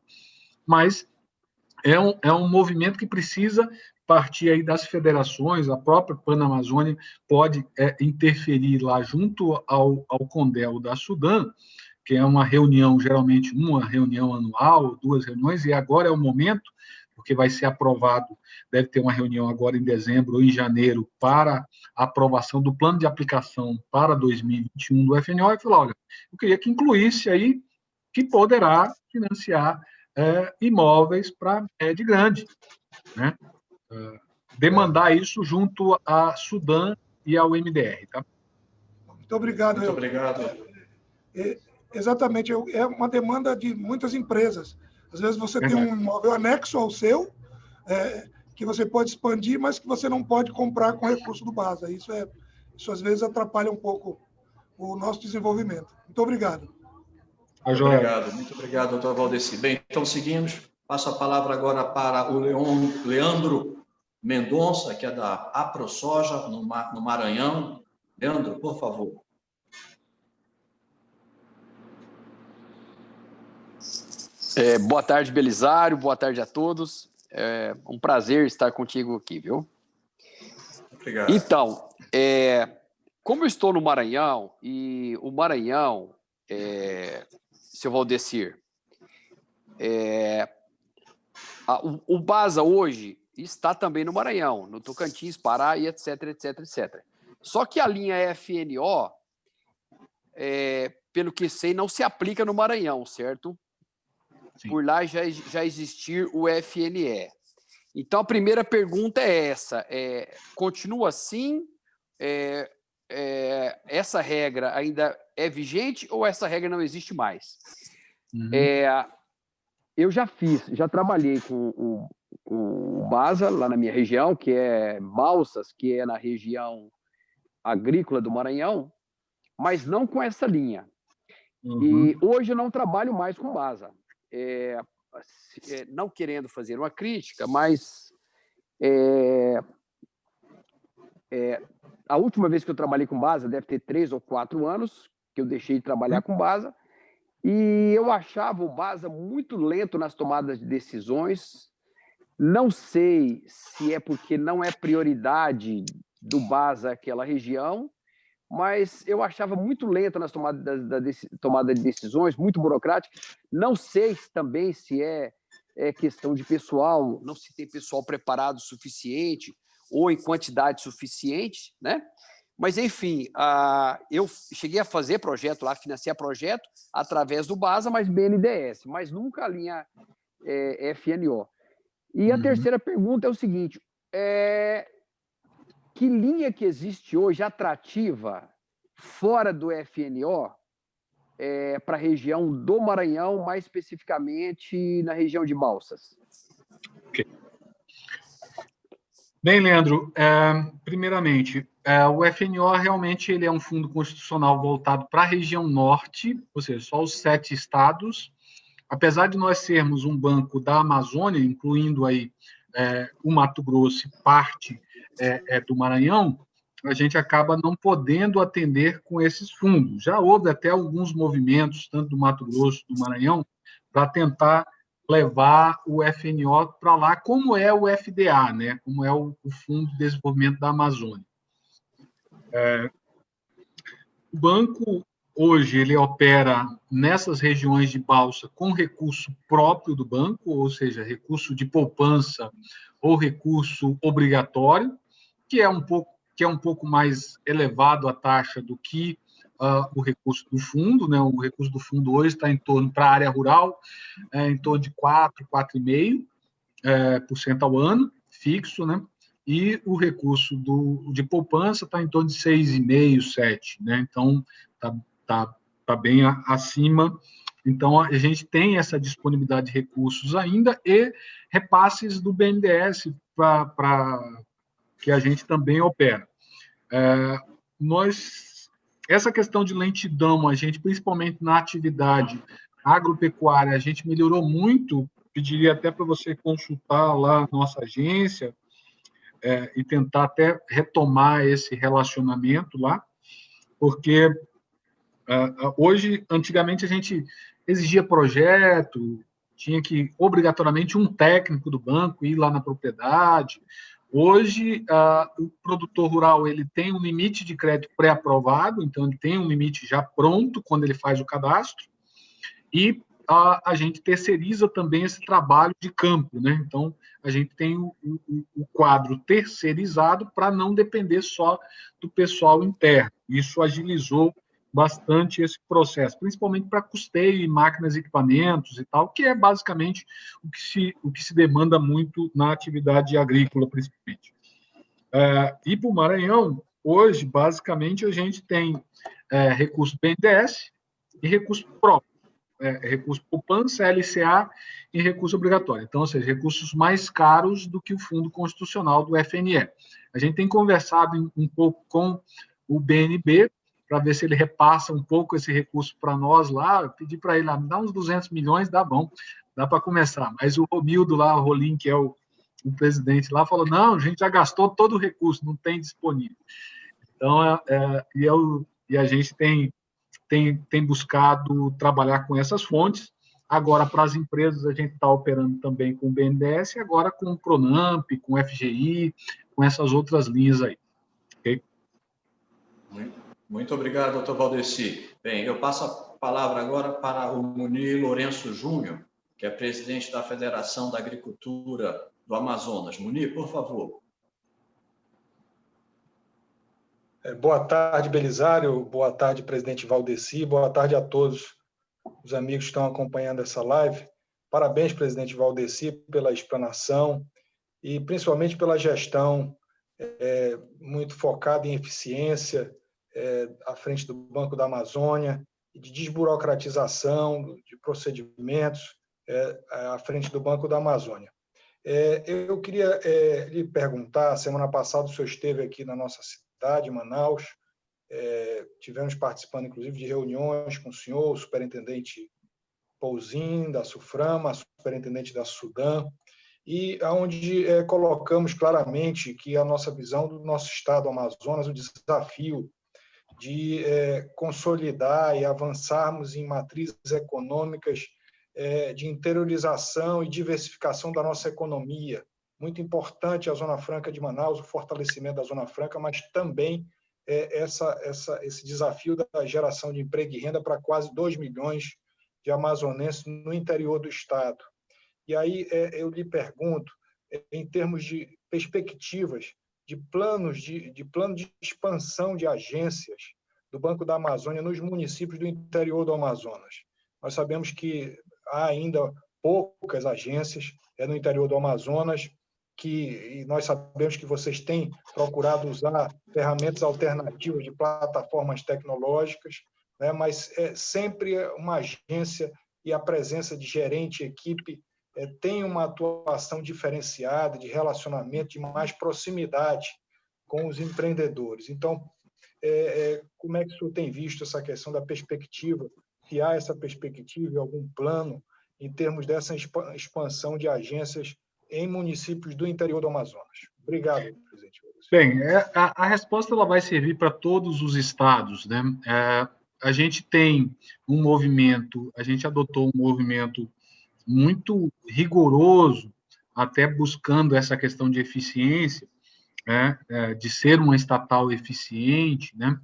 mas é um movimento que precisa partir aí das federações, a própria Panamazônia pode interferir lá junto ao Condel da Sudam, que é uma reunião, geralmente uma reunião anual, 2 reuniões, e agora é o momento, porque vai ser aprovado, deve ter uma reunião agora em dezembro ou em janeiro para a aprovação do plano de aplicação para 2021 do FNO, e falou, olha, eu queria que incluísse aí que poderá financiar imóveis para médio e grande, né? Demandar isso junto à Sudam e ao MDR, tá? Muito obrigado. Muito obrigado. Exatamente, é uma demanda de muitas empresas. Às vezes você tem um imóvel anexo ao seu, que você pode expandir, mas que você não pode comprar com recurso do BASA. Isso às vezes atrapalha um pouco o nosso desenvolvimento. Muito obrigado. Muito obrigado, doutor Valdeci. Bem, então seguimos. Passo a palavra agora para o Leandro Mendonça, que é da AproSoja, no Maranhão. Leandro, por favor. Boa tarde, Belisário. Boa tarde a todos. É um prazer estar contigo aqui, viu? Obrigado. Então, como eu estou no Maranhão, e o Maranhão, seu Valdecir, o BASA hoje está também no Maranhão, no Tocantins, Pará e etc, etc, etc. Só que a linha FNO, pelo que sei, não se aplica no Maranhão, certo? Sim. Por lá já existir o FNE. Então, a primeira pergunta é essa. Continua assim? Essa regra ainda é vigente ou essa regra não existe mais? Uhum. Eu já trabalhei com o BASA lá na minha região, que é Balsas, que é na região agrícola do Maranhão, mas não com essa linha. Uhum. E hoje eu não trabalho mais com BASA. Não querendo fazer uma crítica, mas a última vez que eu trabalhei com BASA deve ter 3 ou 4 anos que eu deixei de trabalhar com BASA, e eu achava o BASA muito lento nas tomadas de decisões. Não sei se é porque não é prioridade do BASA aquela região, mas eu achava muito lento nas tomadas de decisões, muito burocrático. Não sei também se é questão de pessoal, não se tem pessoal preparado o suficiente ou em quantidade suficiente, né? Mas, enfim, eu cheguei a fazer projeto lá, financiar projeto através do BASA, mas BNDES, mas nunca a linha FNO. E a terceira pergunta é o seguinte, que linha que existe hoje atrativa fora do FNO para a região do Maranhão, mais especificamente na região de Balsas? Okay. Bem, Leandro, primeiramente, o FNO realmente ele é um fundo constitucional voltado para a região norte, ou seja, só os 7 estados. Apesar de nós sermos um banco da Amazônia, incluindo aí o Mato Grosso e parte do Maranhão, a gente acaba não podendo atender com esses fundos. Já houve até alguns movimentos, tanto do Mato Grosso como do Maranhão, para tentar levar o FNO para lá, como é o FDA, né? Como é o Fundo de Desenvolvimento da Amazônia. O banco, hoje, ele opera nessas regiões de balsa com recurso próprio do banco, ou seja, recurso de poupança ou recurso obrigatório, que é um pouco mais elevado a taxa do que o recurso do fundo, né? O recurso do fundo hoje está em torno, para a área rural, em torno de 4,5% ao ano, fixo, né? E o recurso de poupança está em torno de 6,5%, 7%, né? Então, tá bem acima. Então, a gente tem essa disponibilidade de recursos ainda e repasses do BNDES que a gente também opera. Essa questão de lentidão, a gente, principalmente na atividade agropecuária, a gente melhorou muito. Pediria até para você consultar lá a nossa agência e tentar até retomar esse relacionamento lá, porque hoje, antigamente, a gente exigia projeto, tinha que, obrigatoriamente, um técnico do banco ir lá na propriedade. Hoje, o produtor rural ele tem um limite de crédito pré-aprovado, então ele tem um limite já pronto quando ele faz o cadastro, e a gente terceiriza também esse trabalho de campo, né? Então, a gente tem o quadro terceirizado para não depender só do pessoal interno. Isso agilizou bastante esse processo, principalmente para custeio, máquinas e equipamentos e tal, que é basicamente o que se demanda muito na atividade agrícola, principalmente. E para o Maranhão, hoje, basicamente, a gente tem recurso BNDES e recurso próprio, recurso poupança, LCA e recurso obrigatório. Então, ou seja, recursos mais caros do que o Fundo Constitucional do FNE. A gente tem conversado um pouco com o BNB, para ver se ele repassa um pouco esse recurso para nós lá. Eu pedi para ele, me dá uns 200 milhões, dá bom, dá para começar. Mas o Romildo lá, o Rolim, que é o presidente lá, falou, não, a gente já gastou todo o recurso, não tem disponível. Então, e a gente tem buscado trabalhar com essas fontes. Agora, para as empresas, a gente está operando também com o BNDES, e agora com o Pronamp, com o FGI, com essas outras linhas aí. Okay? Muito obrigado, doutor Valdeci. Bem, eu passo a palavra agora para o Munir Lourenço Júnior, que é presidente da Federação da Agricultura do Amazonas. Munir, por favor. Boa tarde, Belisário. Boa tarde, presidente Valdeci. Boa tarde a todos os amigos que estão acompanhando essa live. Parabéns, presidente Valdeci, pela explanação e principalmente pela gestão muito focada em eficiência à frente do Banco da Amazônia, de desburocratização de procedimentos à frente do Banco da Amazônia. Eu queria lhe perguntar, semana passada o senhor esteve aqui na nossa cidade, Manaus, tivemos participando, inclusive, de reuniões com o senhor, o superintendente Pouzin, da SUFRAMA, a superintendente da SUDAM, e onde colocamos claramente que a nossa visão do nosso estado, Amazonas, o desafio de consolidar e avançarmos em matrizes econômicas de interiorização e diversificação da nossa economia. Muito importante a Zona Franca de Manaus, o fortalecimento da Zona Franca, mas também esse desafio da geração de emprego e renda para quase 2 milhões de amazonenses no interior do estado. E aí eu lhe pergunto, em termos de perspectivas, de plano de expansão de agências do Banco da Amazônia nos municípios do interior do Amazonas. Nós sabemos que há ainda poucas agências no interior do Amazonas, e nós sabemos que vocês têm procurado usar ferramentas alternativas de plataformas tecnológicas, né? Mas sempre uma agência e a presença de gerente e equipe tem uma atuação diferenciada, de relacionamento, de mais proximidade com os empreendedores. Então, como é que o senhor tem visto essa questão da perspectiva, se há essa perspectiva, algum plano em termos dessa expansão de agências em municípios do interior do Amazonas? Obrigado, presidente. Bem, a resposta ela vai servir para todos os estados, né? A gente tem um movimento, a gente adotou um movimento muito rigoroso, até buscando essa questão de eficiência, né? De ser uma estatal eficiente, né?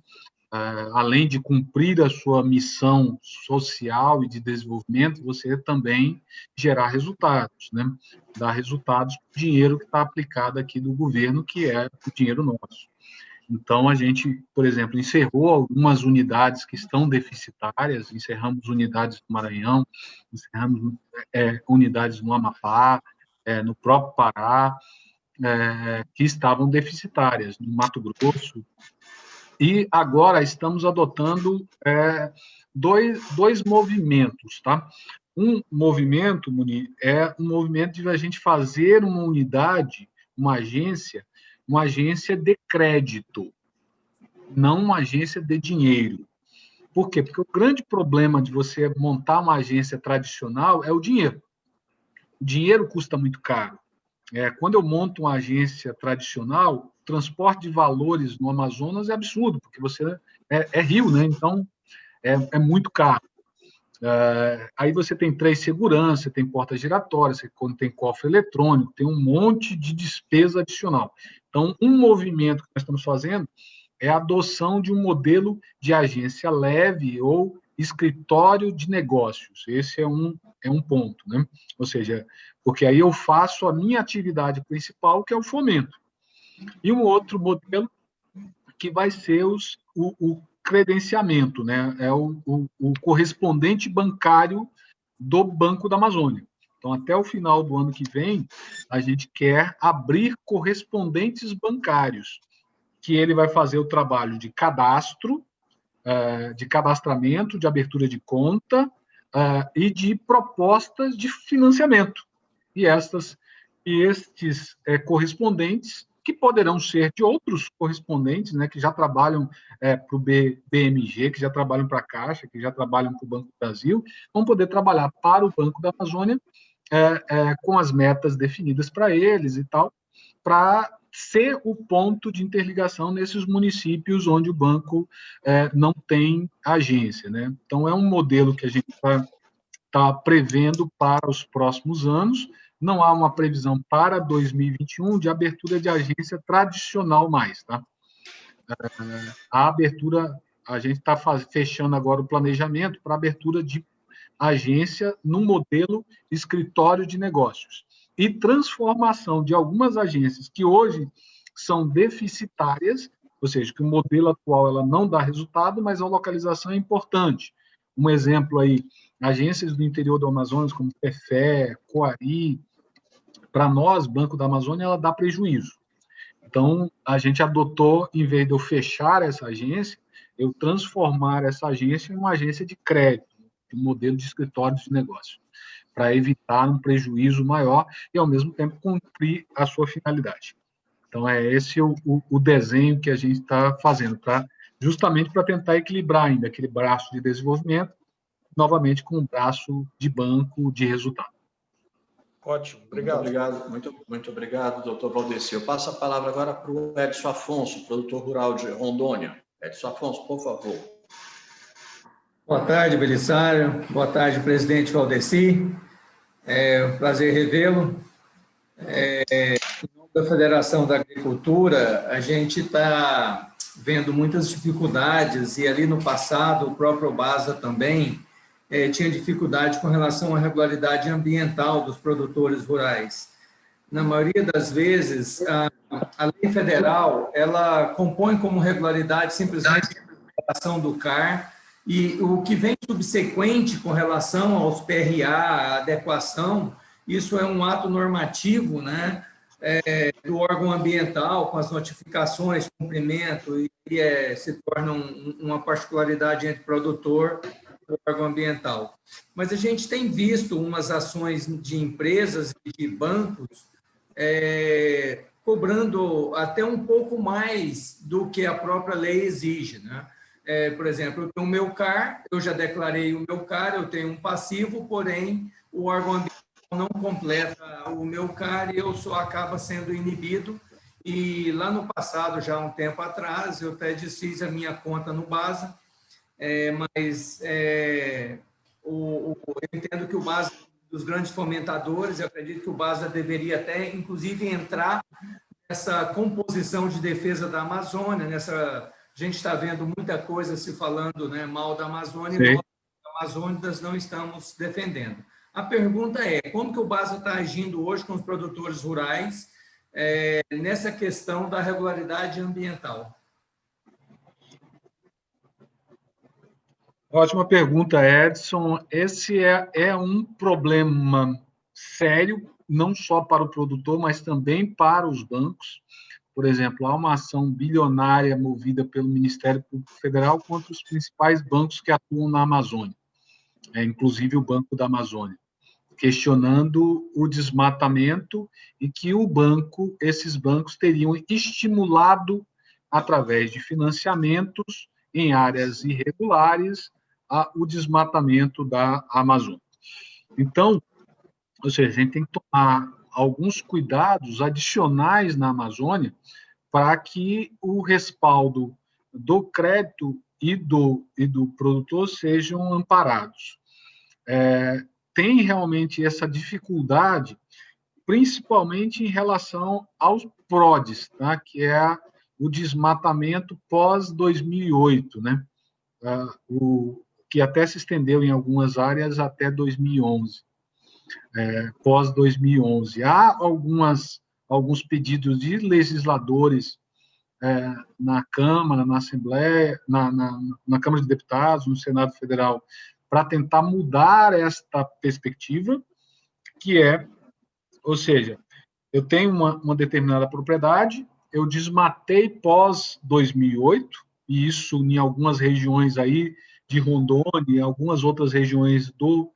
Além de cumprir a sua missão social e de desenvolvimento, você também gerar resultados, né? Dar resultados com o dinheiro que está aplicado aqui do governo, que é o dinheiro nosso. Então, a gente, por exemplo, encerrou algumas unidades que estão deficitárias, encerramos unidades no Maranhão, encerramos unidades no Amapá, no próprio Pará, que estavam deficitárias, no Mato Grosso. E agora estamos adotando dois movimentos, tá? Um movimento, Muni, é um movimento de a gente fazer uma unidade, uma agência de crédito, não uma agência de dinheiro. Por quê? Porque o grande problema de você montar uma agência tradicional é o dinheiro. O dinheiro custa muito caro. Quando eu monto uma agência tradicional, o transporte de valores no Amazonas é absurdo, porque você é rio, né? Então é muito caro. Aí você tem três seguranças, tem porta giratória, você tem cofre eletrônico, tem um monte de despesa adicional. Então, um movimento que nós estamos fazendo é a adoção de um modelo de agência leve ou escritório de negócios. Esse é um ponto, né? Ou seja, porque aí eu faço a minha atividade principal, que é o fomento. E um outro modelo que vai ser o credenciamento, né? É o correspondente bancário do Banco da Amazônia. Então, até o final do ano que vem, a gente quer abrir correspondentes bancários, que ele vai fazer o trabalho de cadastro, de cadastramento, de abertura de conta e de propostas de financiamento. E estes correspondentes, que poderão ser de outros correspondentes, né, que já trabalham para o BMG, que já trabalham para a Caixa, que já trabalham para o Banco do Brasil, vão poder trabalhar para o Banco da Amazônia com as metas definidas para eles e tal, para ser o ponto de interligação nesses municípios onde o banco não tem agência, né? Então, é um modelo que a gente está prevendo para os próximos anos. Não há uma previsão para 2021 de abertura de agência tradicional mais, tá? A abertura, a gente está fechando agora o planejamento para abertura de agência no modelo escritório de negócios e transformação de algumas agências que hoje são deficitárias, ou seja, que o modelo atual ela não dá resultado, mas a localização é importante. Um exemplo aí, agências do interior do Amazonas, como Tefé, Coari, para nós, Banco da Amazônia, ela dá prejuízo. Então, a gente adotou, em vez de eu fechar essa agência, eu transformar essa agência em uma agência de crédito, um modelo de escritório de negócio, para evitar um prejuízo maior e, ao mesmo tempo, cumprir a sua finalidade. Então, é esse o desenho que a gente está fazendo, justamente para tentar equilibrar ainda aquele braço de desenvolvimento, novamente com o braço de banco de resultado. Ótimo, obrigado. Muito obrigado, doutor Valdeci. Eu passo a palavra agora para o Edson Afonso, produtor rural de Rondônia. Edson Afonso, por favor. Boa tarde, Belisário. Boa tarde, presidente Valdeci. É um prazer revê-lo. Em nome da Federação da Agricultura, a gente está vendo muitas dificuldades, e ali no passado o próprio Basa também tinha dificuldade com relação à regularidade ambiental dos produtores rurais. Na maioria das vezes, a lei federal, ela compõe como regularidade simplesmente a ação do CAR, e o que vem subsequente com relação aos PRA, a adequação, isso é um ato normativo, né, do órgão ambiental, com as notificações, cumprimento, e se torna uma particularidade entre produtor e órgão ambiental. Mas a gente tem visto umas ações de empresas e de bancos cobrando até um pouco mais do que a própria lei exige, né? Por exemplo, eu tenho o meu CAR, eu já declarei o meu CAR, eu tenho um passivo, porém o órgão ambiental não completa o meu CAR e eu só acaba sendo inibido. E lá no passado, já há um tempo atrás, eu até desfiz a minha conta no Basa, mas eu entendo que o Basa, dos grandes fomentadores, eu acredito que o Basa deveria até, inclusive, entrar nessa composição de defesa da Amazônia, a gente está vendo muita coisa se falando, né, mal da Amazônia, e nós, amazônicas, não estamos defendendo. A pergunta é, como que o Basa está agindo hoje com os produtores rurais nessa questão da regularidade ambiental? Ótima pergunta, Edson. Esse é um problema sério, não só para o produtor, mas também para os bancos. Por exemplo, há uma ação bilionária movida pelo Ministério Público Federal contra os principais bancos que atuam na Amazônia, inclusive o Banco da Amazônia, questionando o desmatamento e que esses bancos teriam estimulado, através de financiamentos em áreas irregulares, o desmatamento da Amazônia. Então, ou seja, a gente tem que tomar alguns cuidados adicionais na Amazônia para que o respaldo do crédito e do produtor sejam amparados. Tem realmente essa dificuldade, principalmente em relação aos PRODs, tá? Que é o desmatamento pós-2008, né? Que até se estendeu em algumas áreas até 2011. Pós-2011. Há alguns pedidos de legisladores na Câmara, na Assembleia, na Câmara de Deputados, no Senado Federal, para tentar mudar esta perspectiva, que ou seja, eu tenho uma determinada propriedade, eu desmatei pós-2008, e isso em algumas regiões aí de Rondônia, em algumas outras regiões do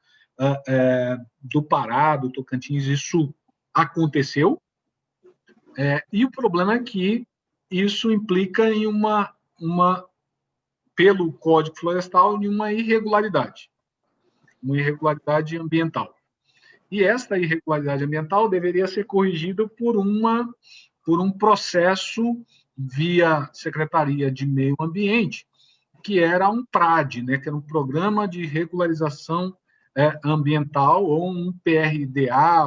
Pará, do Tocantins, isso aconteceu, e o problema é que isso implica em pelo Código Florestal, em uma irregularidade ambiental. E esta irregularidade ambiental deveria ser corrigida por um processo via Secretaria de Meio Ambiente, que era um PRAD, né, que era um Programa de Regularização Ambiental, ou um PRDA,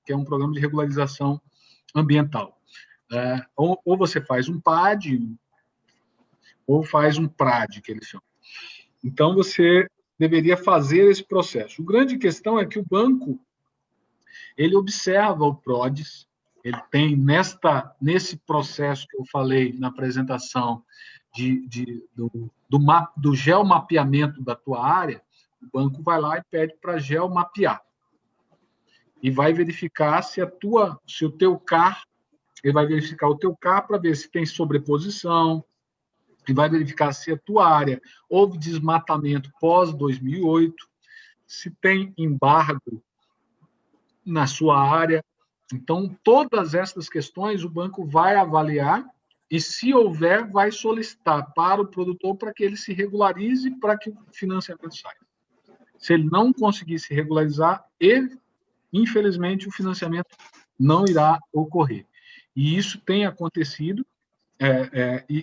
que é um Programa de Regularização Ambiental. Ou você faz um PAD, ou faz um PRAD, que eles chamam. Então, você deveria fazer esse processo. A grande questão é que o banco, ele observa o PRODES, ele tem nesse processo que eu falei na apresentação do geomapeamento da tua área, o banco vai lá e pede para geomapear. E vai verificar se o teu CAR, ele vai verificar o teu CAR para ver se tem sobreposição, e vai verificar se a tua área houve desmatamento pós-2008, se tem embargo na sua área. Então, todas essas questões o banco vai avaliar e, se houver, vai solicitar para o produtor para que ele se regularize para que o financiamento saia. Se ele não conseguir se regularizar, infelizmente, o financiamento não irá ocorrer. E isso tem acontecido,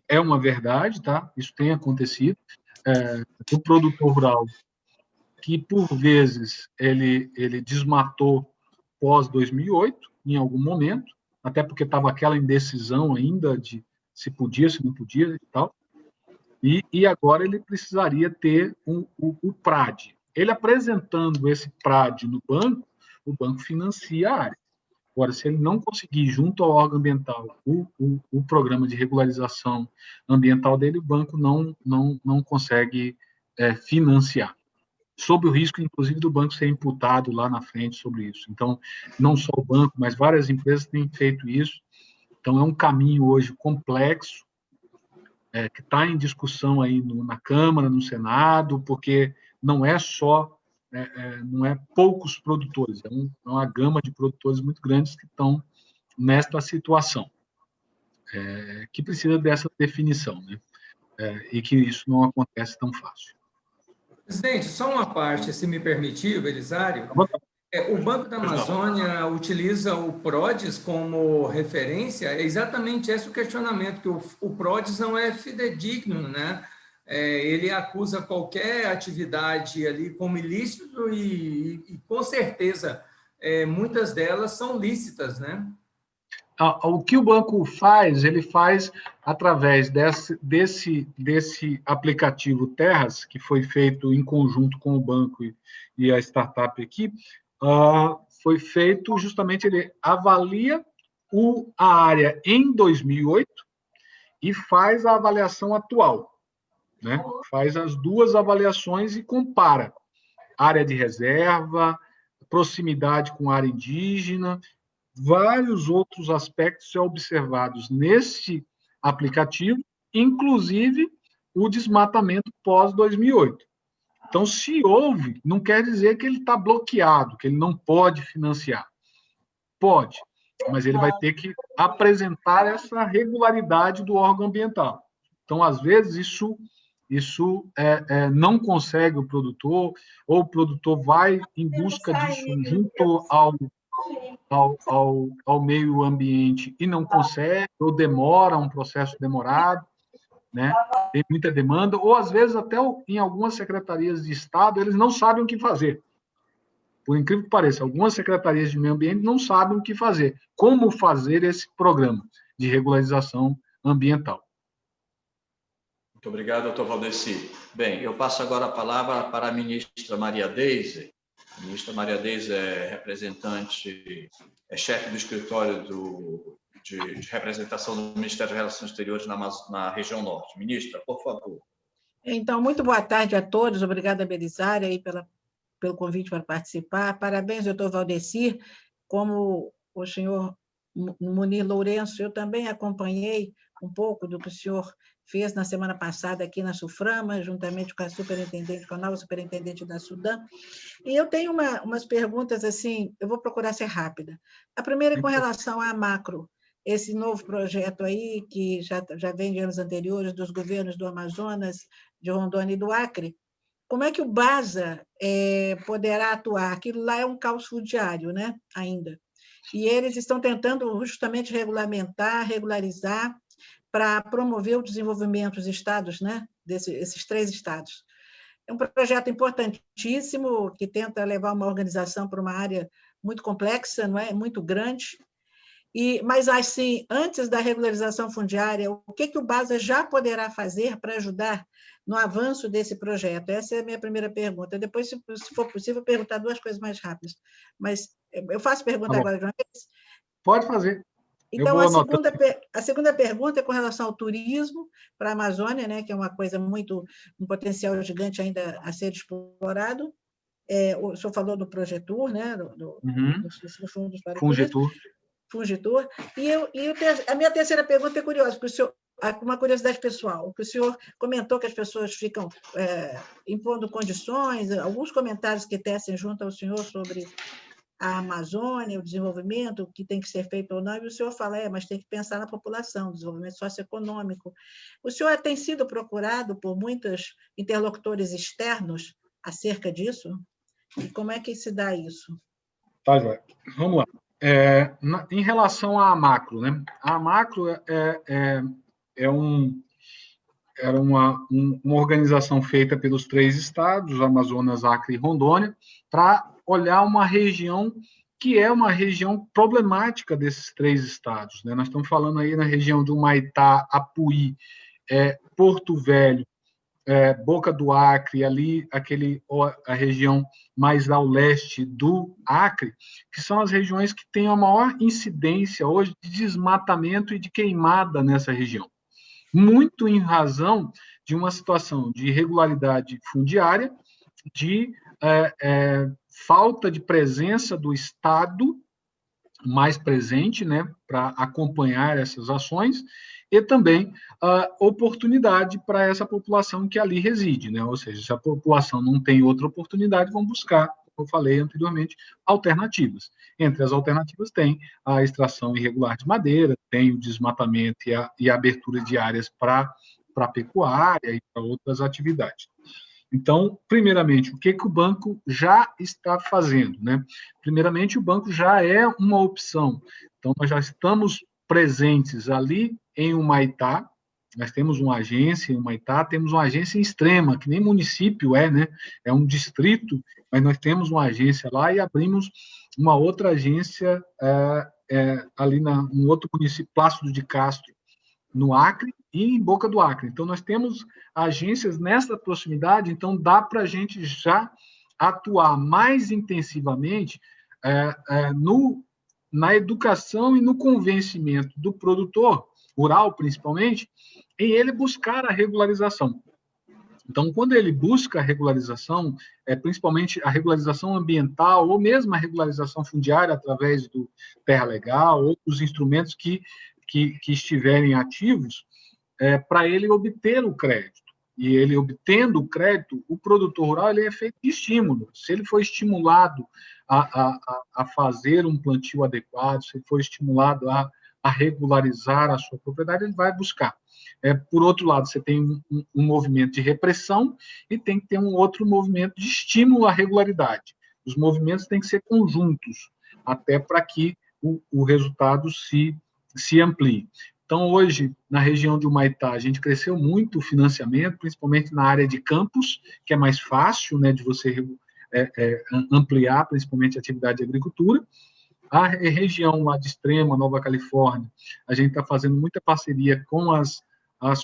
é uma verdade, tá? Isso tem acontecido. O produtor rural, que, por vezes, ele desmatou pós-2008, em algum momento, até porque estava aquela indecisão ainda de se podia, se não podia e tal, e agora ele precisaria ter o PRAD. Ele apresentando esse PRAD no banco, o banco financia a área. Agora, se ele não conseguir, junto ao órgão ambiental, o programa de regularização ambiental dele, o banco não consegue financiar, sob o risco, inclusive, do banco ser imputado lá na frente sobre isso. Então, não só o banco, mas várias empresas têm feito isso. Então, é um caminho hoje complexo, que está em discussão aí na Câmara, no Senado, porque não é só, não é poucos produtores, é uma gama de produtores muito grandes que estão nesta situação, que precisa dessa definição, né? E que isso não acontece tão fácil. Presidente, só uma parte, se me permitir, Belisário. O Banco da Amazônia utiliza o PRODES como referência. É exatamente esse o questionamento, que o PRODES não é fidedigno, né? Ele acusa qualquer atividade ali como ilícito e com certeza, muitas delas são lícitas, né? O que o banco faz, ele faz através desse aplicativo Terras, que foi feito em conjunto com o banco e a startup aqui, foi feito justamente, ele avalia a área em 2008 e faz a avaliação atual. né? Faz as duas avaliações e compara área de reserva, proximidade com área indígena, vários outros aspectos são observados neste aplicativo, inclusive o desmatamento pós-2008. Então, se houve, não quer dizer que ele está bloqueado, que ele não pode financiar. Pode, mas ele vai ter que apresentar essa regularidade do órgão ambiental. Então, às vezes, isso não consegue o produtor, ou o produtor vai em busca disso junto ao meio ambiente e não consegue, ou demora, um processo demorado, né? Tem muita demanda, ou às vezes até em algumas secretarias de Estado eles não sabem o que fazer. Por incrível que pareça, algumas secretarias de meio ambiente não sabem o que fazer, como fazer esse programa de regularização ambiental. Muito obrigado, doutor Valdeci. Bem, eu passo agora a palavra para a ministra Maria Deise. A ministra Maria Deise é representante, é chefe do escritório de representação do Ministério das Relações Exteriores na região norte. Ministra, por favor. Então, muito boa tarde a todos. Obrigada, Belisário, aí pelo convite para participar. Parabéns, doutor Valdeci. Como o senhor Munir Lourenço, eu também acompanhei um pouco do que o senhor fez na semana passada aqui na SUFRAMA, juntamente com a superintendente, com a nova superintendente da Sudam. E eu tenho umas perguntas, assim, eu vou procurar ser rápida. A primeira é com relação à macro, esse novo projeto aí, que já vem de anos anteriores, dos governos do Amazonas, de Rondônia e do Acre. Como é que o BASA poderá atuar? Aquilo lá é um caos fundiário, né, ainda. E eles estão tentando justamente regularizar, para promover o desenvolvimento dos estados, né, esses 3 estados. É um projeto importantíssimo, que tenta levar uma organização para uma área muito complexa, não é? Muito grande. Mas, assim, antes da regularização fundiária, o que o BASA já poderá fazer para ajudar no avanço desse projeto? Essa é a minha primeira pergunta. Depois, se for possível, perguntar 2 coisas mais rápidas. Mas eu faço pergunta agora de uma vez? Pode fazer. Então, a segunda pergunta é com relação ao turismo para a Amazônia, né, que é uma coisa um potencial gigante ainda a ser explorado. O senhor falou do Projetur, né, dos fundos para o Fungitur. E a minha terceira pergunta é curiosa, porque o senhor, uma curiosidade pessoal, que o senhor comentou que as pessoas ficam impondo condições, alguns comentários que tecem junto ao senhor sobre a Amazônia, o desenvolvimento, o que tem que ser feito ou não, e o senhor fala, mas tem que pensar na população, desenvolvimento socioeconômico. O senhor tem sido procurado por muitos interlocutores externos acerca disso? E como é que se dá isso? Tá, Joia. Vamos lá. Em relação à macro, né? A macro era uma organização feita pelos 3 estados, Amazonas, Acre e Rondônia, para olhar uma região que é uma região problemática desses 3 estados, né? Nós estamos falando aí na região do Humaitá, Apuí, Porto Velho, Boca do Acre, ali a região mais ao leste do Acre, que são as regiões que têm a maior incidência hoje de desmatamento e de queimada nessa região. Muito em razão de uma situação de irregularidade fundiária, de falta de presença do Estado mais presente, né, para acompanhar essas ações, e também oportunidade para essa população que ali reside, né? Ou seja, se a população não tem outra oportunidade, vão buscar, como eu falei anteriormente, alternativas. Entre as alternativas tem a extração irregular de madeira, tem o desmatamento e a abertura de áreas para pecuária e para outras atividades. Então, primeiramente, o que o banco já está fazendo, né? Primeiramente, o banco já é uma opção. Então, nós já estamos presentes ali em Humaitá, nós temos uma agência em Humaitá, temos uma agência em Extrema, que nem município né? É um distrito, mas nós temos uma agência lá e abrimos uma outra agência ali em outro município, Plácido de Castro, no Acre e em Boca do Acre. Então, nós temos agências nessa proximidade, então dá para a gente já atuar mais intensivamente na educação e no convencimento do produtor rural, principalmente, em ele buscar a regularização. Então, quando ele busca a regularização, principalmente a regularização ambiental ou mesmo a regularização fundiária através do terra legal, outros instrumentos que estiverem ativos, para ele obter o crédito. E ele obtendo o crédito, o produtor rural ele é feito de estímulo. Se ele for estimulado a fazer um plantio adequado, se ele for estimulado a regularizar a sua propriedade, ele vai buscar. Por outro lado, você tem um movimento de repressão e tem que ter um outro movimento de estímulo à regularidade. Os movimentos têm que ser conjuntos, até para que o resultado se amplie. Então, hoje, na região de Humaitá, a gente cresceu muito o financiamento, principalmente na área de campos, que é mais fácil, né, de você ampliar, principalmente a atividade de agricultura. A região lá de Extrema, Nova Califórnia, a gente está fazendo muita parceria com as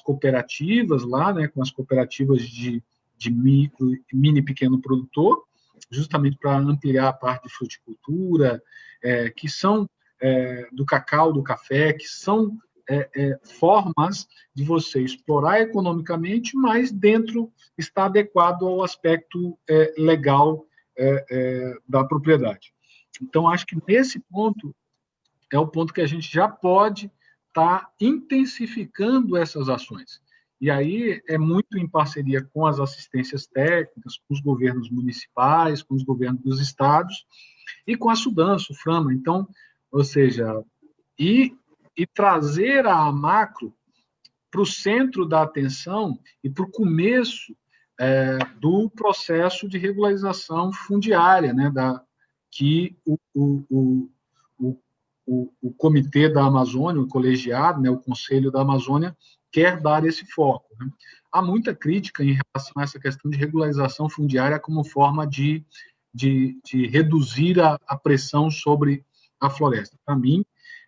cooperativas lá, né, com as cooperativas de micro, mini e pequeno produtor, justamente para ampliar a parte de fruticultura, que são do cacau, do café, que são formas de você explorar economicamente, mas dentro está adequado ao aspecto legal da propriedade. Então, acho que nesse ponto é o ponto que a gente já pode estar intensificando essas ações. E aí é muito em parceria com as assistências técnicas, com os governos municipais, com os governos dos estados e com a Sudan, Suframa. Então, ou seja, e trazer a macro para o centro da atenção e para o começo do processo de regularização fundiária, né, que o Comitê da Amazônia, o colegiado, né, o Conselho da Amazônia, quer dar esse foco. Né? Há muita crítica em relação a essa questão de regularização fundiária como forma de reduzir a pressão sobre a floresta. Para mim,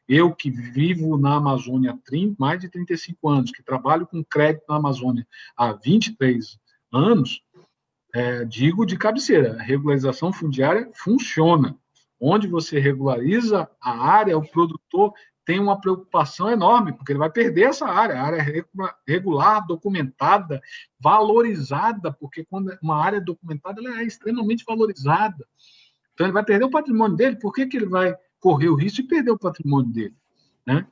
eu que vivo na Amazônia há mais de 35 anos, que trabalho com crédito na Amazônia há 23 anos, digo de cabeceira, a regularização fundiária funciona. Onde você regulariza a área, o produtor tem uma preocupação enorme, porque ele vai perder essa área, a área regular, documentada, valorizada, porque quando uma área é documentada, ela é extremamente valorizada. Então, ele vai perder o patrimônio dele, por que ele vai correr o risco de perder o patrimônio dele? Né?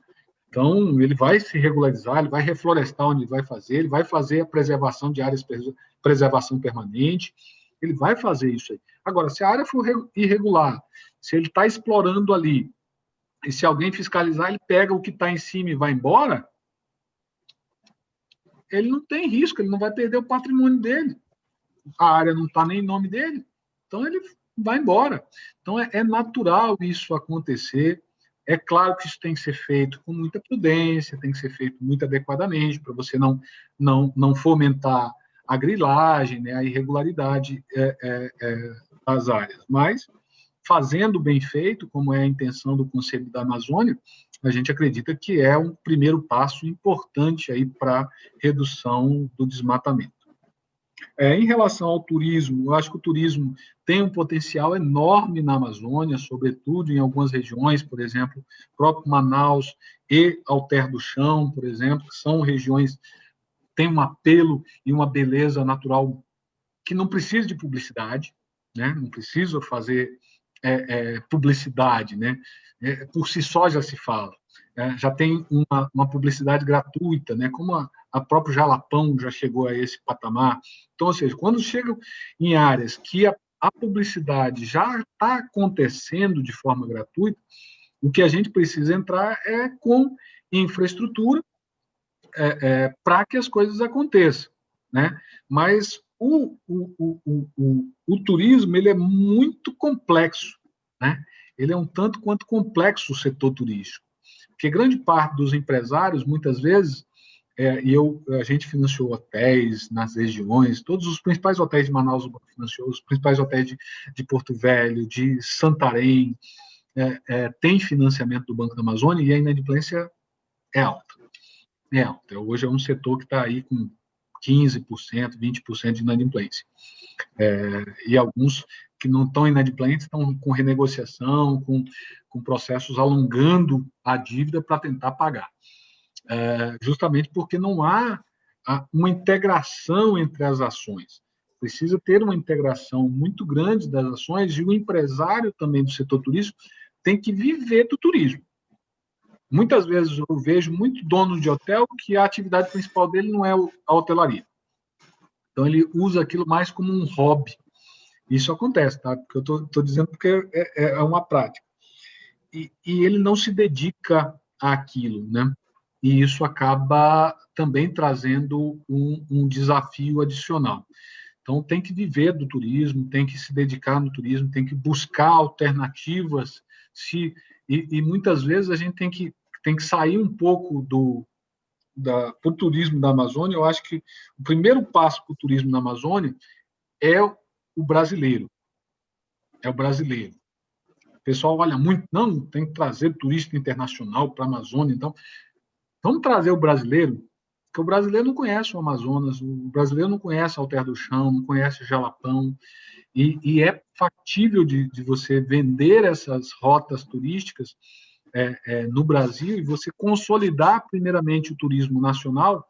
Então, ele vai se regularizar, ele vai reflorestar onde ele vai fazer a preservação de áreas, preservação permanente, ele vai fazer isso aí. Agora, se a área for irregular, se ele está explorando ali, e se alguém fiscalizar, ele pega o que está em cima e vai embora, ele não tem risco, ele não vai perder o patrimônio dele. A área não está nem em nome dele, então ele vai embora. Então, é natural isso acontecer. É claro que isso tem que ser feito com muita prudência, tem que ser feito muito adequadamente, para você não fomentar a grilagem, né, a irregularidade das áreas. Mas, fazendo bem feito, como é a intenção do Conselho da Amazônia, a gente acredita que é um primeiro passo importante aí para a redução do desmatamento. Em relação ao turismo, eu acho que o turismo tem um potencial enorme na Amazônia, sobretudo em algumas regiões, por exemplo, próprio Manaus e Alter do Chão, por exemplo, que são regiões que têm um apelo e uma beleza natural que não precisa de publicidade, né? Não precisa fazer publicidade, né? Por si só já se fala. Já tem uma publicidade gratuita, né? Como a própria Jalapão já chegou a esse patamar. Então, ou seja, quando chegam em áreas que a publicidade já está acontecendo de forma gratuita, o que a gente precisa entrar é com infraestrutura para que as coisas aconteçam, né? Mas o turismo ele é muito complexo, né? Ele é um tanto quanto complexo o setor turístico, porque grande parte dos empresários, muitas vezes, a gente financiou hotéis nas regiões, todos os principais hotéis de Manaus o banco financiou, os principais hotéis de Porto Velho, de Santarém, tem financiamento do Banco da Amazônia e a inadimplência é alta. Hoje é um setor que está aí com 15%, 20% de inadimplência. E alguns que não estão inadimplentes estão com renegociação, com processos alongando a dívida para tentar pagar. Justamente porque não há uma integração entre as ações. Precisa ter uma integração muito grande das ações e o empresário também do setor turístico tem que viver do turismo. Muitas vezes eu vejo muito dono de hotel que a atividade principal dele não é a hotelaria. Então, ele usa aquilo mais como um hobby. Isso acontece, tá? Porque eu estou dizendo porque é uma prática. E ele não se dedica àquilo, né? E isso acaba também trazendo um desafio adicional. Então, tem que viver do turismo, tem que se dedicar no turismo, tem que buscar alternativas. E muitas vezes a gente tem que sair um pouco para o turismo da Amazônia. Eu acho que o primeiro passo para o turismo na Amazônia é o brasileiro. É o brasileiro. O pessoal olha muito, não, tem que trazer turista internacional para a Amazônia. Então, vamos trazer o brasileiro, porque o brasileiro não conhece o Amazonas, o brasileiro não conhece Alter do Chão, não conhece o Jalapão, e é factível de você vender essas rotas turísticas no Brasil e você consolidar primeiramente o turismo nacional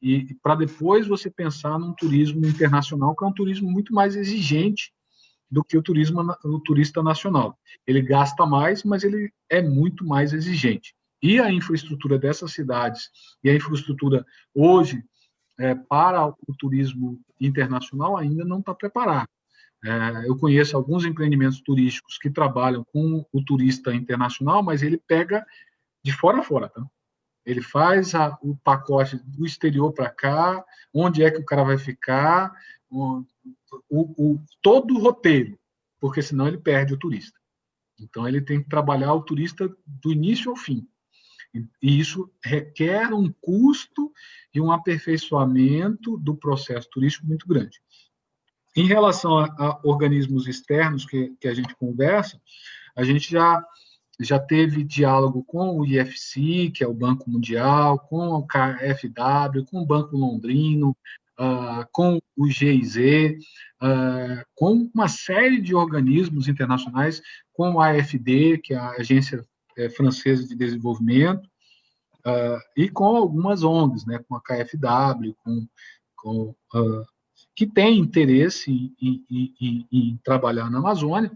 e para depois você pensar num turismo internacional, que é um turismo muito mais exigente do que o turista nacional. Ele gasta mais, mas ele é muito mais exigente. E a infraestrutura dessas cidades e a infraestrutura hoje para o turismo internacional ainda não está preparada. Eu conheço alguns empreendimentos turísticos que trabalham com o turista internacional, mas ele pega de fora a fora, tá? Ele faz o pacote do exterior para cá, onde é que o cara vai ficar, todo o roteiro, porque senão ele perde o turista. Então, ele tem que trabalhar o turista do início ao fim. E isso requer um custo e um aperfeiçoamento do processo turístico muito grande. Em relação a organismos externos que a gente conversa, a gente já teve diálogo com o IFC, que é o Banco Mundial, com o KfW, com o Banco Londrino, com o GIZ, com uma série de organismos internacionais, com a AFD, que é a Agência Francesa de Desenvolvimento, e com algumas ONGs, né, com a KfW, que tem interesse em trabalhar na Amazônia.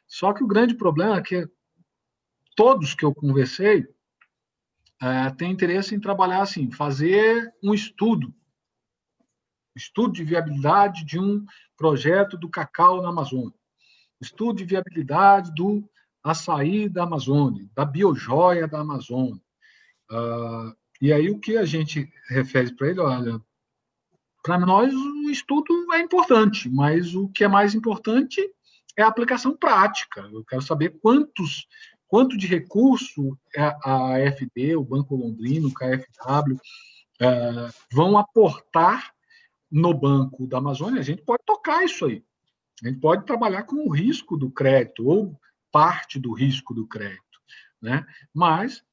Só que o grande problema é que todos que eu conversei têm interesse em trabalhar assim, fazer um estudo de viabilidade de um projeto do cacau na Amazônia, estudo de viabilidade do açaí da Amazônia, da biojoia da Amazônia. E aí o que a gente refere para ele, olha, para nós o estudo é importante, mas o que é mais importante é a aplicação prática. Eu quero saber quanto de recurso a AFD, o Banco Londrino, o KfW, vão aportar no Banco da Amazônia. A gente pode tocar isso aí. A gente pode trabalhar com o risco do crédito, ou parte do risco do crédito, né? Mas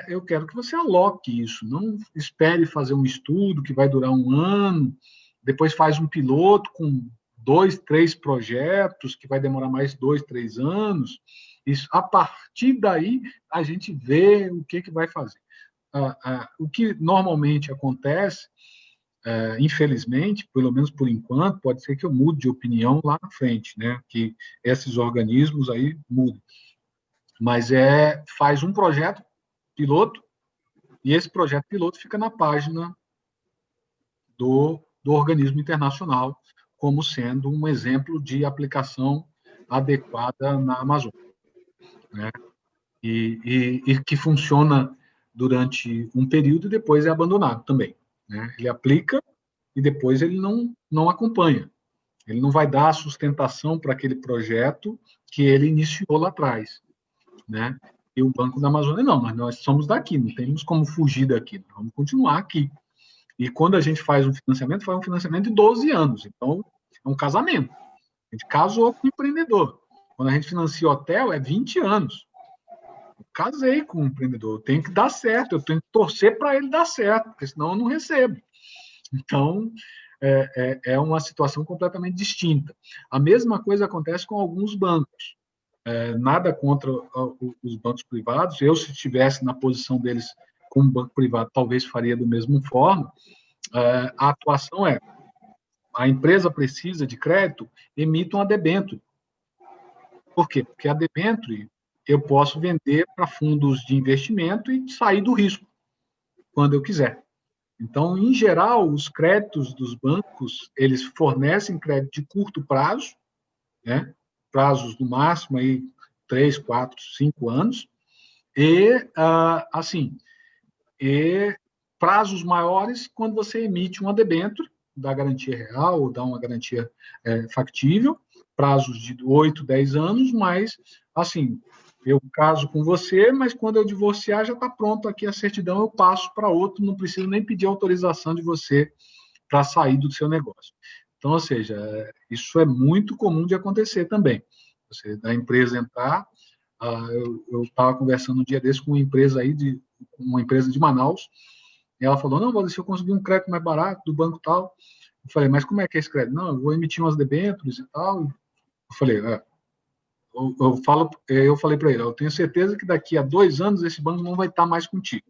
eu quero que você aloque isso. Não espere fazer um estudo que vai durar um ano, depois faz um piloto com 2, 3 projetos, que vai demorar mais 2, 3 anos. Isso, a partir daí, a gente vê o que vai fazer. O que normalmente acontece, infelizmente, pelo menos por enquanto, pode ser que eu mude de opinião lá na frente, né? Que esses organismos aí mudem. Mas faz um projeto piloto, e esse projeto piloto fica na página do organismo internacional como sendo um exemplo de aplicação adequada na Amazônia, né? E que funciona durante um período e depois é abandonado também, né? Ele aplica e depois ele não acompanha. Ele não vai dar a sustentação para aquele projeto que ele iniciou lá atrás, né? E o Banco da Amazônia, não, mas nós somos daqui, não temos como fugir daqui, vamos continuar aqui. E quando a gente faz um financiamento de 12 anos, então é um casamento. A gente casou com o empreendedor. Quando a gente financia hotel, é 20 anos. Eu casei com o empreendedor, tem que dar certo, eu tenho que torcer para ele dar certo, porque senão eu não recebo. Então, é uma situação completamente distinta. A mesma coisa acontece com alguns bancos. Nada contra os bancos privados. Eu, se estivesse na posição deles como banco privado, talvez faria da mesma forma, A atuação é, a empresa precisa de crédito, emite uma debênture. Por quê? Porque a debênture eu posso vender para fundos de investimento e sair do risco quando eu quiser. Então, em geral, os créditos dos bancos, eles fornecem crédito de curto prazo, né? Prazos no máximo aí 3, 4, 5 anos, e prazos maiores quando você emite uma debênture, dá garantia real ou dá uma garantia factível, prazos de 8, 10 anos, mas, assim, eu caso com você, mas quando eu divorciar já está pronto aqui a certidão, eu passo para outro, não preciso nem pedir autorização de você para sair do seu negócio. Então, ou seja, isso é muito comum de acontecer também. Você, da empresa entrar, eu estava conversando um dia desse com uma empresa aí, uma empresa de Manaus, e ela falou, não, Valdeci, eu consegui um crédito mais barato do banco tal. Eu falei, mas como é que é esse crédito? Não, eu vou emitir umas debêntures e tal. Eu falei, eu falei para ele, eu tenho certeza que daqui a 2 anos esse banco não vai estar mais contigo.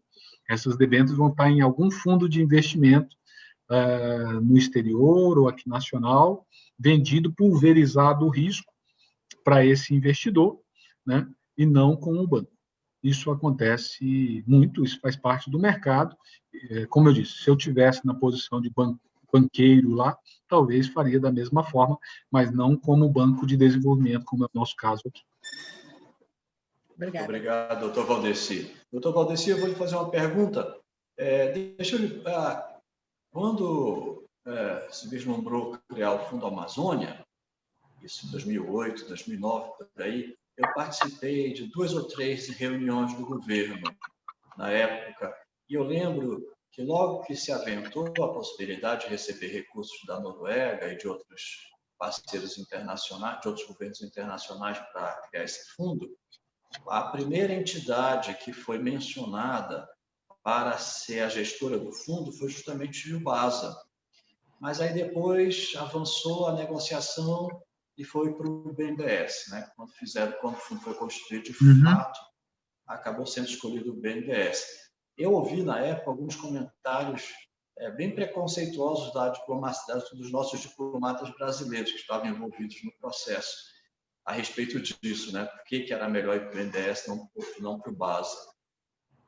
Essas debêntures vão estar em algum fundo de investimento no exterior ou aqui nacional, vendido, pulverizado o risco para esse investidor, né, e não com o banco. Isso acontece muito, isso faz parte do mercado. Como eu disse, se eu tivesse na posição de banqueiro lá, talvez faria da mesma forma, mas não como banco de desenvolvimento, como é o nosso caso aqui. Obrigado, doutor Valdeci. Doutor Valdeci, eu vou lhe fazer uma pergunta. Quando se vislumbrou criar o Fundo Amazônia, isso em 2008, 2009, por aí, eu participei de 2 ou 3 reuniões do governo na época, e eu lembro que logo que se aventou a possibilidade de receber recursos da Noruega e de outros parceiros internacionais, de outros governos internacionais para criar esse fundo, a primeira entidade que foi mencionada para ser a gestora do fundo foi justamente o Basa. Mas aí depois avançou a negociação e foi para o BNDES, né? Quando o fundo foi constituído de fato, acabou sendo escolhido o BNDES. Eu ouvi na época alguns comentários bem preconceituosos dos nossos diplomatas brasileiros que estavam envolvidos no processo a respeito disso, né? Por que era melhor ir para o BNDES não para o Basa?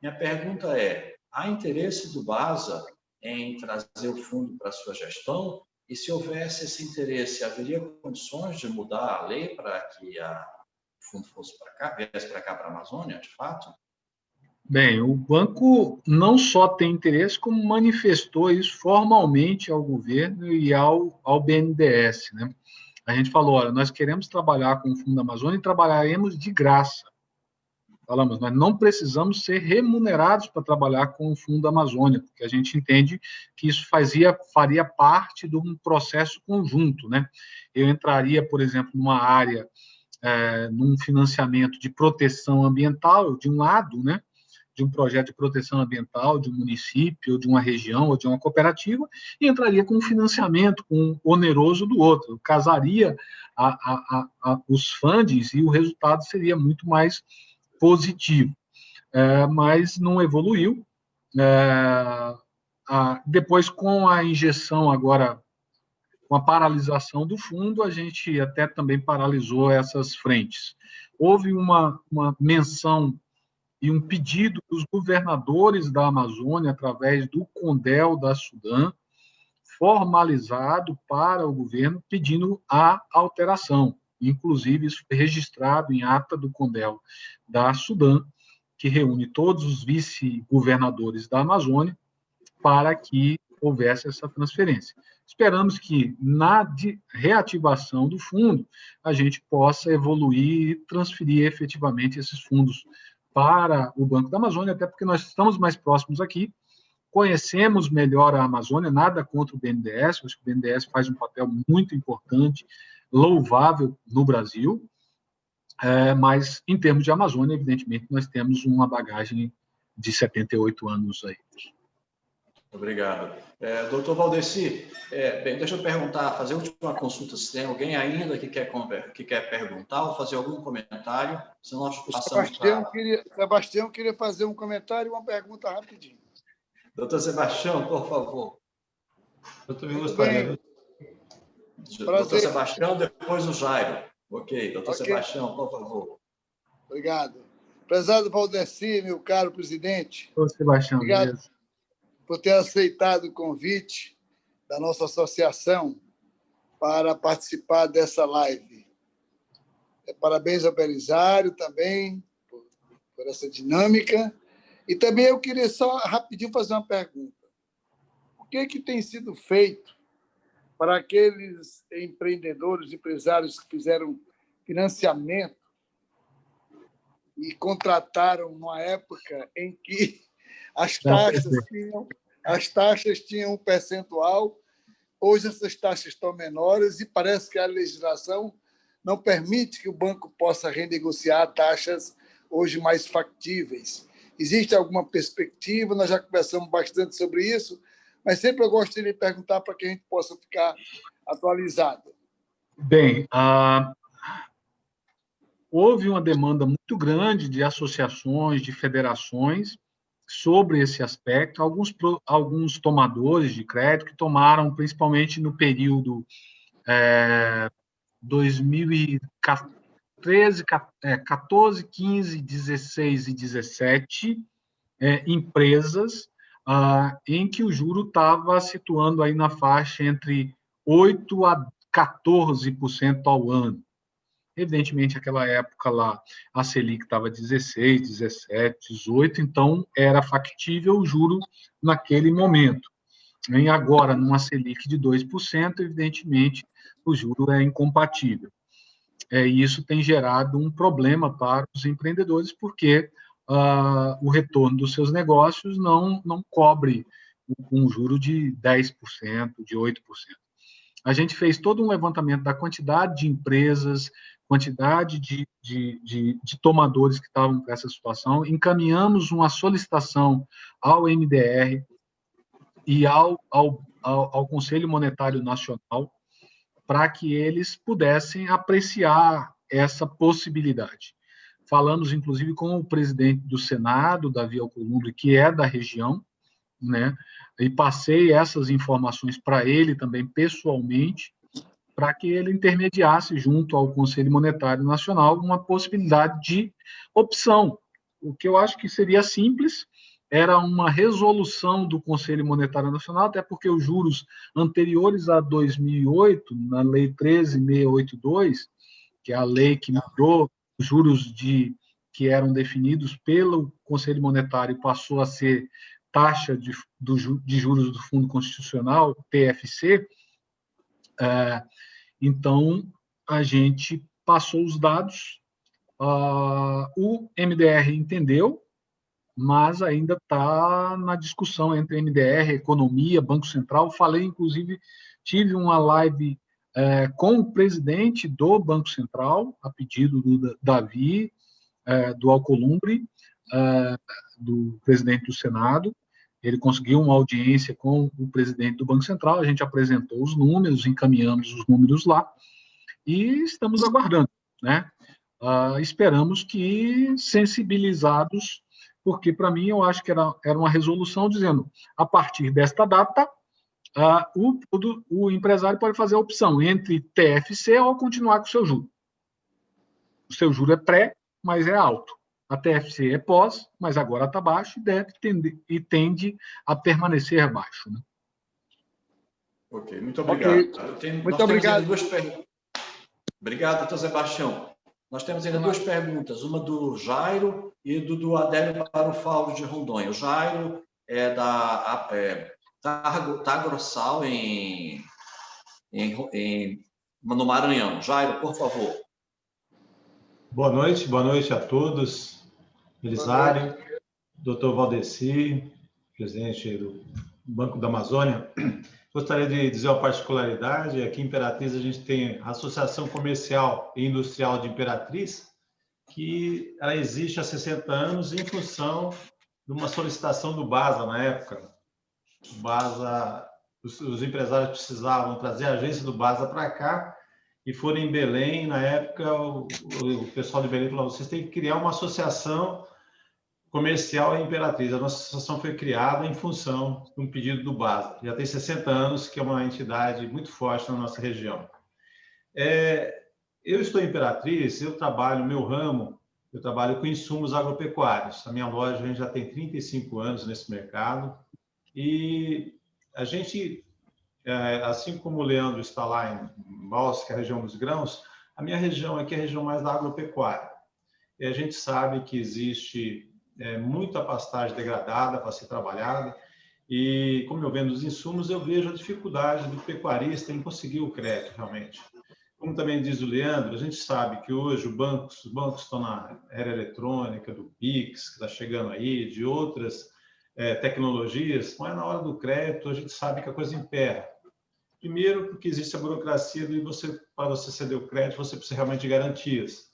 Minha pergunta é: há interesse do Basa em trazer o fundo para a sua gestão? E se houvesse esse interesse, haveria condições de mudar a lei para que o fundo fosse para cá, viesse para cá, para a Amazônia, de fato? Bem, o banco não só tem interesse, como manifestou isso formalmente ao governo e ao BNDES, né? A gente falou, olha, nós queremos trabalhar com o Fundo Amazônia e trabalharemos de graça. Falamos, nós não precisamos ser remunerados para trabalhar com o Fundo Amazônia, porque a gente entende que isso faria parte de um processo conjunto, né? Eu entraria, por exemplo, numa área, num financiamento de proteção ambiental, de um lado, né? De um projeto de proteção ambiental, de um município, ou de uma região, ou de uma cooperativa, e entraria com um financiamento, com um oneroso do outro. Eu casaria os fundings e o resultado seria muito mais positivo. Mas não evoluiu. Depois, com a injeção agora, com a paralisação do fundo, a gente até também paralisou essas frentes. Houve uma menção e um pedido dos governadores da Amazônia, através do CONDEL da Sudã, formalizado para o governo, pedindo a alteração. Inclusive, isso foi registrado em ata do CONDEL da Sudã, que reúne todos os vice-governadores da Amazônia, para que houvesse essa transferência. Esperamos que, na reativação do fundo, a gente possa evoluir e transferir efetivamente esses fundos para o Banco da Amazônia, até porque nós estamos mais próximos aqui, conhecemos melhor a Amazônia, nada contra o BNDES, acho que o BNDES faz um papel muito importante, louvável no Brasil, mas em termos de Amazônia, evidentemente, nós temos uma bagagem de 78 anos aí. Obrigado. Doutor Valdeci, deixa eu perguntar, fazer a última consulta, se tem alguém ainda que quer perguntar ou fazer algum comentário, senão nós passamos Sebastião queria fazer um comentário e uma pergunta rapidinho. Doutor Sebastião, por favor. Eu também gostaria. Doutor Sebastião, depois o Jairo. Ok, doutor Sebastião, por favor. Obrigado. Prezado Valdeci, meu caro presidente. Doutor Sebastião, obrigado beleza. por ter aceitado o convite da nossa associação para participar dessa live. Parabéns ao Belisário também por essa dinâmica. E também eu queria só rapidinho fazer uma pergunta. O que tem sido feito para aqueles empreendedores, empresários que fizeram financiamento e contrataram numa época em que as taxas tinham um percentual? Hoje essas taxas estão menores e parece que a legislação não permite que o banco possa renegociar taxas hoje mais factíveis. Existe alguma perspectiva? Nós já conversamos bastante sobre isso, mas sempre eu gostaria de perguntar para que a gente possa ficar atualizado. Bem, houve uma demanda muito grande de associações, de federações, sobre esse aspecto. Alguns tomadores de crédito que tomaram, principalmente no período 2013, 14, 15, 16 e 17, empresas em que o juro estava situando aí na faixa entre 8% a 14% ao ano. Evidentemente, naquela época lá, a Selic estava 16, 17, 18, então era factível o juro naquele momento. E agora, numa Selic de 2%, evidentemente, o juro é incompatível. E isso tem gerado um problema para os empreendedores, porque o retorno dos seus negócios não cobre um juro de 10%, de 8%. A gente fez todo um levantamento da quantidade de empresas, quantidade de tomadores que estavam com essa situação, encaminhamos uma solicitação ao MDR e ao Conselho Monetário Nacional para que eles pudessem apreciar essa possibilidade. Falamos, inclusive, com o presidente do Senado, Davi Alcolumbre, que é da região, né? E passei essas informações para ele também pessoalmente, para que ele intermediasse junto ao Conselho Monetário Nacional uma possibilidade de opção. O que eu acho que seria simples era uma resolução do Conselho Monetário Nacional, até porque os juros anteriores a 2008, na Lei 13.682, que é a lei que mudou os juros que eram definidos pelo Conselho Monetário, passou a ser taxa de juros do Fundo Constitucional, TFC. Então, a gente passou os dados, o MDR entendeu, mas ainda está na discussão entre MDR, Economia, Banco Central. Falei, inclusive, tive uma live com o presidente do Banco Central, a pedido do Davi, do Alcolumbre, do presidente do Senado. Ele conseguiu uma audiência com o presidente do Banco Central, a gente apresentou os números, encaminhamos os números lá, e estamos aguardando, né? Esperamos que sensibilizados, porque, para mim, eu acho que era uma resolução dizendo, a partir desta data, o empresário pode fazer a opção entre TFC ou continuar com o seu juro. O seu juro é pré, mas é alto. A TFC é pós, mas agora está baixo e tende a permanecer baixo. Né? Ok, muito obrigado. Okay. Muito obrigado. Obrigado, doutor Sebastião. Nós temos ainda duas perguntas, uma do Jairo e do Adélio Barufaldo de Rondônia. O Jairo é da Tagrossal, no Maranhão. Jairo, por favor. Boa noite a todos. Belisário, doutor Valdeci, presidente do Banco da Amazônia. Gostaria de dizer uma particularidade, aqui em Imperatriz a gente tem a Associação Comercial e Industrial de Imperatriz, que ela existe há 60 anos em função de uma solicitação do BASA na época. O BASA, os empresários precisavam trazer a agência do BASA para cá e foram em Belém. Na época, o pessoal de Belém falou: vocês têm que criar uma associação comercial em Imperatriz. A nossa associação foi criada em função de um pedido do BASA. Já tem 60 anos, que é uma entidade muito forte na nossa região. Eu estou em Imperatriz, eu trabalho, meu ramo, eu trabalho com insumos agropecuários. A minha loja a gente já tem 35 anos nesse mercado. E a gente, assim como o Leandro está lá em Balsas, que é a região dos grãos, a minha região aqui é a região mais da agropecuária. E a gente sabe que existe muita pastagem degradada para ser trabalhada. E, como eu vendo os insumos, eu vejo a dificuldade do pecuarista em conseguir o crédito, realmente. Como também diz o Leandro, a gente sabe que hoje os bancos estão na era eletrônica, do Pix, que está chegando aí, de outras tecnologias, mas na hora do crédito a gente sabe que a coisa emperra. Primeiro, porque existe a burocracia de para você ceder o crédito, você precisa realmente de garantias.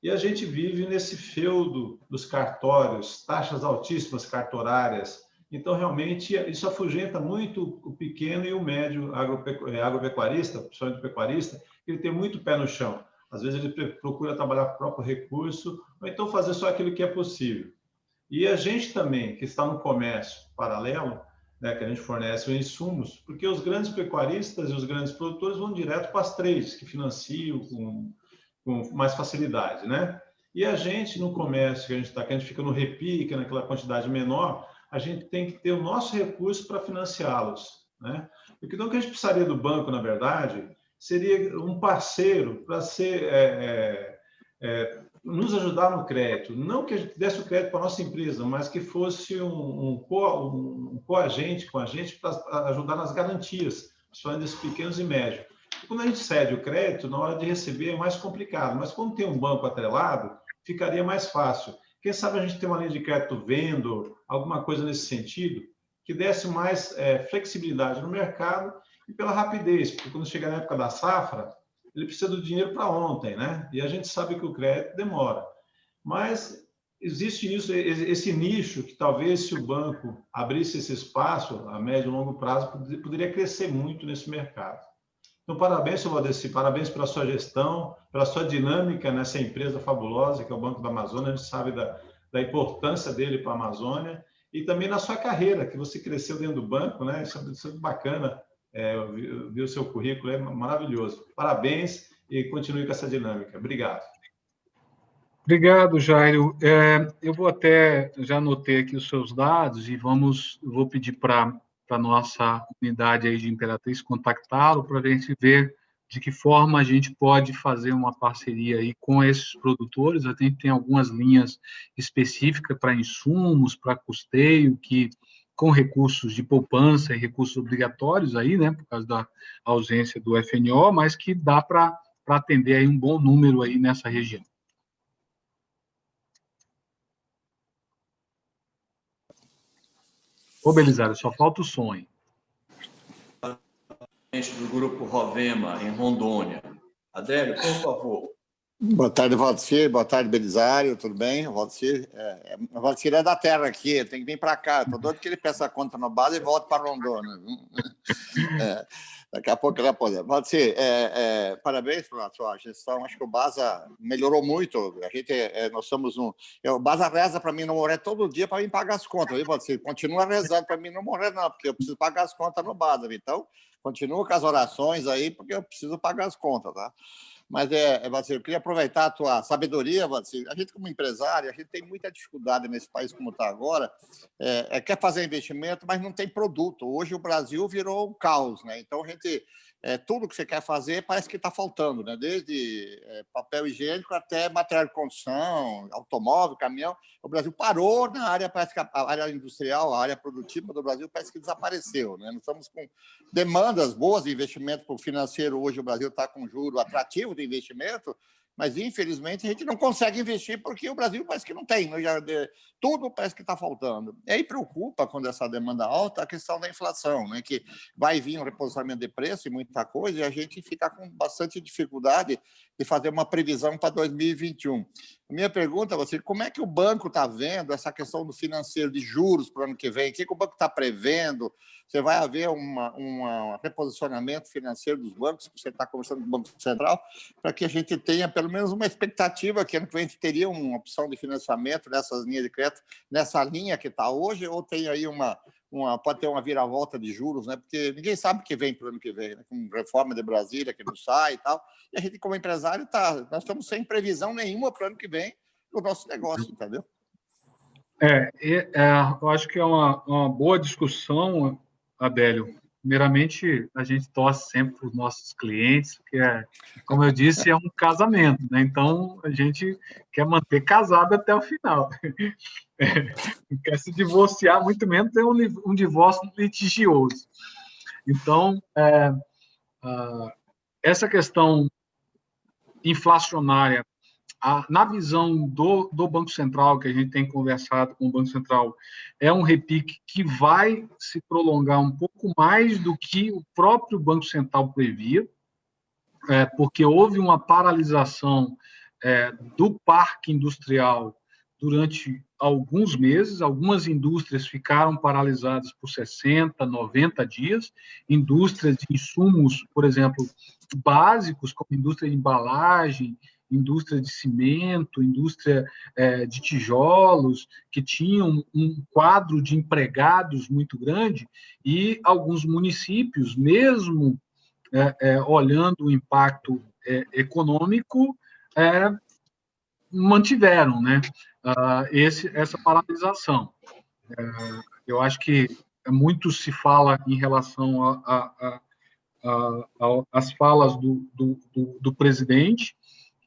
E a gente vive nesse feudo dos cartórios, taxas altíssimas cartorárias. Então, realmente, isso afugenta muito o pequeno e o médio agropecuarista, principalmente o pecuarista, ele tem muito pé no chão. Às vezes ele procura trabalhar com o próprio recurso, ou então fazer só aquilo que é possível. E a gente também, que está no comércio paralelo, né, que a gente fornece os insumos, porque os grandes pecuaristas e os grandes produtores vão direto para as trades, que financiam com mais facilidade, né? E a gente, no comércio que a gente está, que a gente fica no repique, naquela quantidade menor, a gente tem que ter o nosso recurso para financiá-los, né? Porque então o que a gente precisaria do banco, na verdade, seria um parceiro para nos ajudar no crédito. Não que a gente desse o crédito para a nossa empresa, mas que fosse um coagente com a gente para ajudar nas garantias, principalmente desses pequenos e médios. E quando a gente cede o crédito, na hora de receber é mais complicado, mas quando tem um banco atrelado, ficaria mais fácil. Quem sabe a gente tem uma linha de crédito vendo, alguma coisa nesse sentido, que desse mais flexibilidade no mercado e pela rapidez, porque quando chega na época da safra, ele precisa do dinheiro para ontem, né? E a gente sabe que o crédito demora. Mas existe nisso, esse nicho que talvez se o banco abrisse esse espaço a médio e longo prazo, poderia crescer muito nesse mercado. Então, parabéns, senhor Valdeci, parabéns pela sua gestão, pela sua dinâmica nessa empresa fabulosa que é o Banco da Amazônia. A gente sabe da importância dele para a Amazônia e também na sua carreira, que você cresceu dentro do banco, né? Isso é muito bacana. Eu vi o seu currículo, é maravilhoso. Parabéns e continue com essa dinâmica. Obrigado. Obrigado, Jairo. Eu vou já anotei aqui os seus dados e vou pedir para a nossa unidade aí de Imperatriz contactá-lo para a gente ver de que forma a gente pode fazer uma parceria aí com esses produtores. A gente tem algumas linhas específicas para insumos, para custeio, que com recursos de poupança e recursos obrigatórios aí, né, por causa da ausência do FNO, mas que dá para atender aí um bom número aí nessa região. Ô, Belisário, só falta o som aí. Do grupo Rovema, em Rondônia. Adélio, por favor. Boa tarde, Valdeci. Boa tarde, Belisário. Tudo bem? O Valdeci é da terra aqui, tem que vir para cá. Estou doido que ele peça a conta no base e volte para Rondônia. Daqui a pouco ele vai poder. Valdeci, parabéns pela sua gestão. Acho que o BASA melhorou muito. Nós somos o BASA reza para mim não morrer todo dia para mim pagar as contas. Viu, Valdeci? Continua rezando para mim não morrer, não, porque eu preciso pagar as contas no BASA. Então, continua com as orações aí, porque eu preciso pagar as contas, tá? Mas, Valdeci, eu queria aproveitar a tua sabedoria, Valdeci. A gente, como empresário, a gente tem muita dificuldade nesse país como está agora. Quer fazer investimento, mas não tem produto. Hoje o Brasil virou um caos, né? Então, a gente... tudo que você quer fazer parece que está faltando, né? Desde papel higiênico até material de construção, automóvel, caminhão. O Brasil parou na área, parece que a área industrial, a área produtiva do Brasil parece que desapareceu, né? Nós estamos com demandas boas de investimento para o financeiro. Hoje o Brasil está com juro atrativo de investimento, mas infelizmente a gente não consegue investir porque o Brasil parece que não tem, né? Tudo parece que está faltando. E aí preocupa, quando essa demanda alta, a questão da inflação, né? Que vai vir um reposicionamento de preço e muita coisa, e a gente fica com bastante dificuldade de fazer uma previsão para 2021. A minha pergunta a você, como é que o banco está vendo essa questão do financeiro de juros para o ano que vem? O que o banco está prevendo? Você vai haver um reposicionamento financeiro dos bancos, você está conversando com o Banco Central, para que a gente tenha pelo menos uma expectativa que ano que vem a gente teria uma opção de financiamento nessas linhas de crédito, nessa linha que está hoje, ou tem aí pode ter uma viravolta de juros, né? Porque ninguém sabe o que vem para o ano que vem, né? Com reforma de Brasília, que não sai e tal. E a gente, como empresário, nós estamos sem previsão nenhuma para o ano que vem no nosso negócio, entendeu? Eu acho que é uma boa discussão, Adélio. Primeiramente, a gente torce sempre para os nossos clientes, porque, como eu disse, é um casamento, né? Então, a gente quer manter casado até o final. Não quer se divorciar, muito menos ter um divórcio litigioso. Então, essa questão inflacionária, na visão do Banco Central, que a gente tem conversado com o Banco Central, é um repique que vai se prolongar um pouco mais do que o próprio Banco Central previa, porque houve uma paralisação do parque industrial durante alguns meses. Algumas indústrias ficaram paralisadas por 60, 90 dias, indústrias de insumos, por exemplo, básicos, como indústria de embalagem, indústria de cimento, indústria de tijolos, que tinham um quadro de empregados muito grande, e alguns municípios, mesmo olhando o impacto econômico, mantiveram, né, essa paralisação. Eu acho que muito se fala em relação às falas do presidente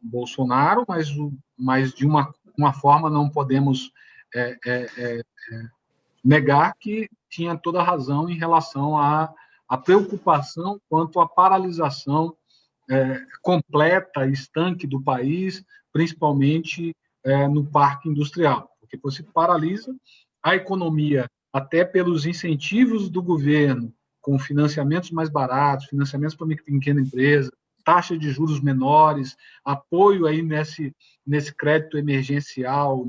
Bolsonaro, mas de uma forma não podemos negar que tinha toda a razão em relação à preocupação quanto à paralisação completa, estanque do país, principalmente no parque industrial, porque você paralisa a economia até pelos incentivos do governo, com financiamentos mais baratos, financiamentos para pequena empresa, taxa de juros menores, apoio aí nesse crédito emergencial,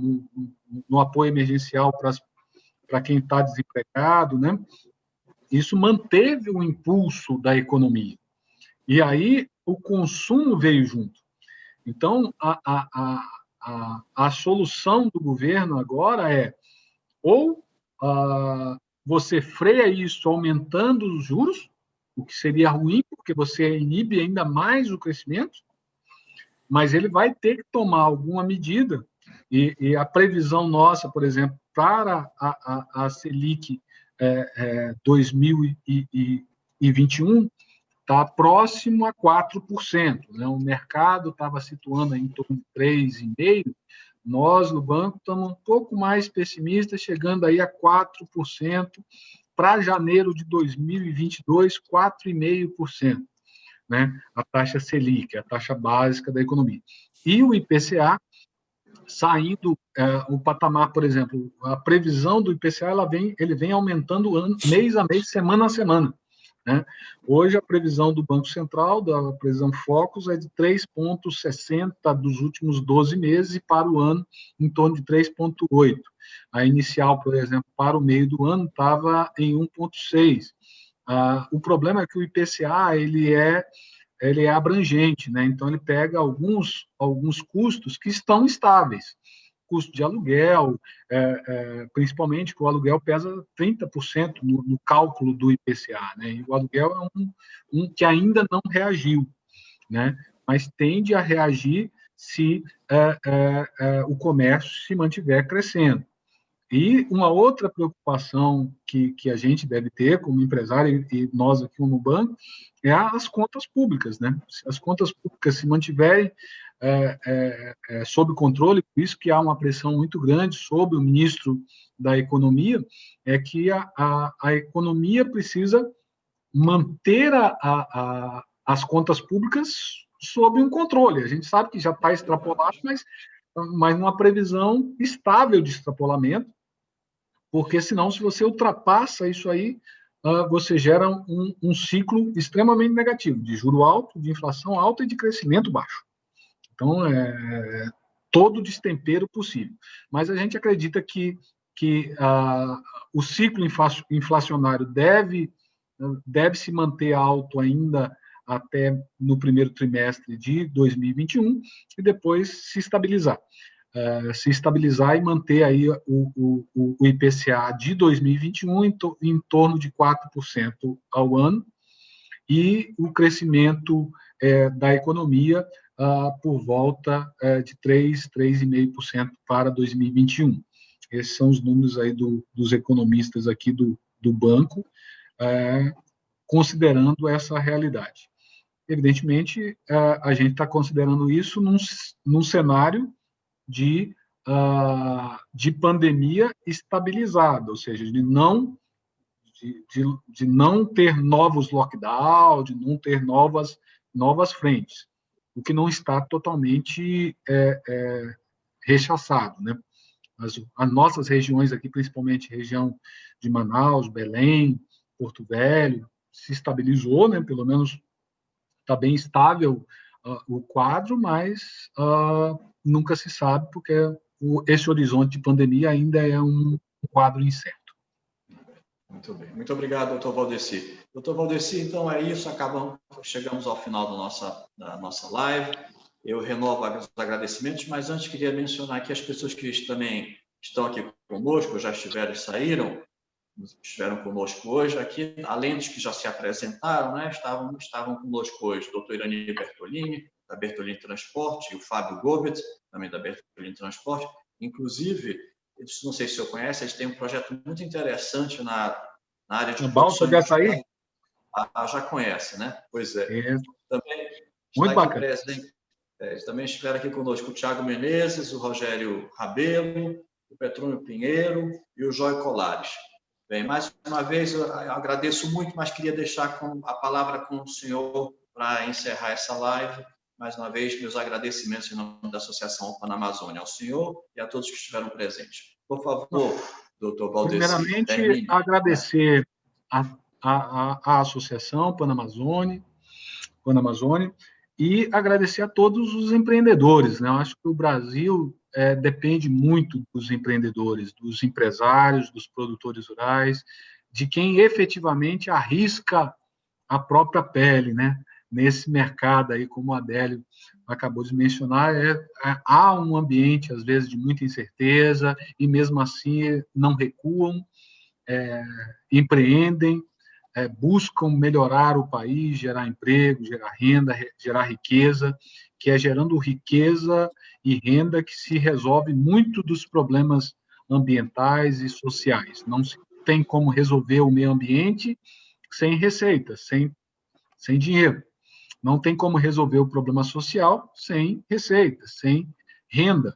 no apoio emergencial para quem está desempregado, né? Isso manteve o impulso da economia. E aí o consumo veio junto. Então, a solução do governo agora é ou você freia isso aumentando os juros, o que seria ruim, porque você inibe ainda mais o crescimento, mas ele vai ter que tomar alguma medida, e a previsão nossa, por exemplo, para a Selic 2021 está próximo a 4%. Né? O mercado estava situando em torno de 3,5%, nós, no banco, estamos um pouco mais pessimistas, chegando aí a 4%, para janeiro de 2022, 4,5%, né? A taxa Selic, a taxa básica da economia. E o IPCA saindo, o patamar, por exemplo, a previsão do IPCA ele vem aumentando mês a mês, semana a semana. Né? Hoje, a previsão do Banco Central, da previsão Focus, é de 3,60 dos últimos 12 meses, e para o ano, em torno de 3,8. A inicial, por exemplo, para o meio do ano, estava em 1,6. O problema é que o IPCA ele é abrangente, né? Então, ele pega alguns custos que estão estáveis. Custo de aluguel, principalmente, que o aluguel pesa 30% no cálculo do IPCA, né? E o aluguel é um que ainda não reagiu, né? Mas tende a reagir se o comércio se mantiver crescendo. E uma outra preocupação que a gente deve ter como empresário, e nós aqui no banco, é as contas públicas, né? Se as contas públicas se mantiverem sob controle, por isso que há uma pressão muito grande sobre o ministro da Economia, é que a economia precisa manter as contas públicas sob um controle. A gente sabe que já está extrapolado, mas numa previsão estável de extrapolamento, porque senão, se você ultrapassa isso aí, você gera um ciclo extremamente negativo, de juro alto, de inflação alta e de crescimento baixo. Então, todo o destempero possível. Mas a gente acredita que o ciclo inflacionário deve se manter alto ainda até no primeiro trimestre de 2021 e depois se estabilizar. E manter aí o IPCA de 2021 em torno de 4% ao ano, e o crescimento da economia por volta de 3,5% para 2021. Esses são os números aí dos economistas aqui do banco, considerando essa realidade. Evidentemente, a gente está considerando isso num cenário de pandemia estabilizada, ou seja, de não ter novos lockdowns, de não ter novas frentes, o que não está totalmente rechaçado, né? As nossas regiões aqui, principalmente região de Manaus, Belém, Porto Velho, se estabilizou, né? Pelo menos está bem estável o quadro, mas nunca se sabe, porque esse horizonte de pandemia ainda é um quadro incerto. Muito bem. Muito obrigado, doutor Valdeci. Doutor Valdeci, então é isso, chegamos ao final da nossa live. Eu renovo os agradecimentos, mas antes queria mencionar aqui as pessoas que também estão aqui conosco, já estiveram e saíram, estiveram conosco hoje aqui, além dos que já se apresentaram, né, estavam conosco hoje o doutor Irani Bertolini, da Bertolini Transporte, e o Fábio Gobet, também da Bertolini Transporte. Inclusive, não sei se o senhor conhece, eles têm um projeto muito interessante na área de balsa de açaí. Já conhece, né? Pois é. Também muito bacana. Presente, também estiveram aqui conosco o Tiago Menezes, o Rogério Rabelo, o Petrônio Pinheiro e o Jóio Colares. Bem, mais uma vez, eu agradeço muito, mas queria deixar a palavra com o senhor para encerrar essa live. Mais uma vez, meus agradecimentos em nome da Associação Panamazônia ao senhor e a todos que estiveram presentes. Por favor, doutor Valdeci. Primeiramente, agradecer a Associação Panamazônia e agradecer a todos os empreendedores, né? Eu acho que o Brasil depende muito dos empreendedores, dos empresários, dos produtores rurais, de quem efetivamente arrisca a própria pele, né? Nesse mercado aí, como o Adélio acabou de mencionar, há um ambiente, às vezes, de muita incerteza, e mesmo assim não recuam, empreendem, buscam melhorar o país, gerar emprego, gerar renda, gerar riqueza, que é gerando riqueza e renda que se resolve muito dos problemas ambientais e sociais. Não se tem como resolver o meio ambiente sem receita, sem dinheiro. Não tem como resolver o problema social sem receita, sem renda.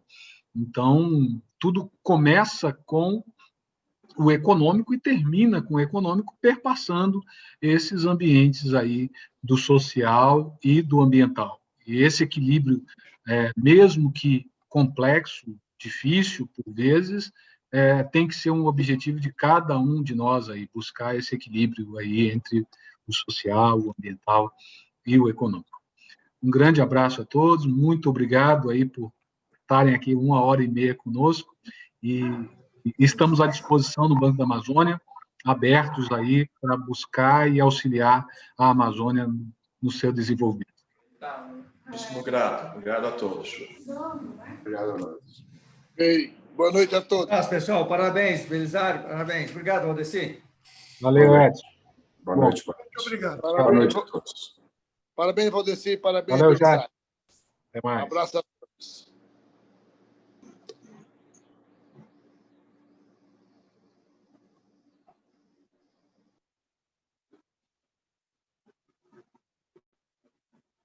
Então, tudo começa com o econômico e termina com o econômico, perpassando esses ambientes aí do social e do ambiental. E esse equilíbrio, mesmo que complexo, difícil por vezes, tem que ser um objetivo de cada um de nós aí, buscar esse equilíbrio aí entre o social, o ambiental e o econômico. Um grande abraço a todos, muito obrigado aí por estarem aqui 1h30 conosco, e estamos à disposição no Banco da Amazônia, abertos aí para buscar e auxiliar a Amazônia no seu desenvolvimento. Muitíssimo grato. Obrigado a todos. Obrigado a todos. Boa noite a todos. Pessoal, parabéns, Belisário, parabéns. Obrigado, Valdeci. Valeu, Edson. Boa noite. Muito obrigado. Boa noite a todos. Parabéns, Valdeci, parabéns, Valeu, Belisário. Até mais. Um abraço a todos.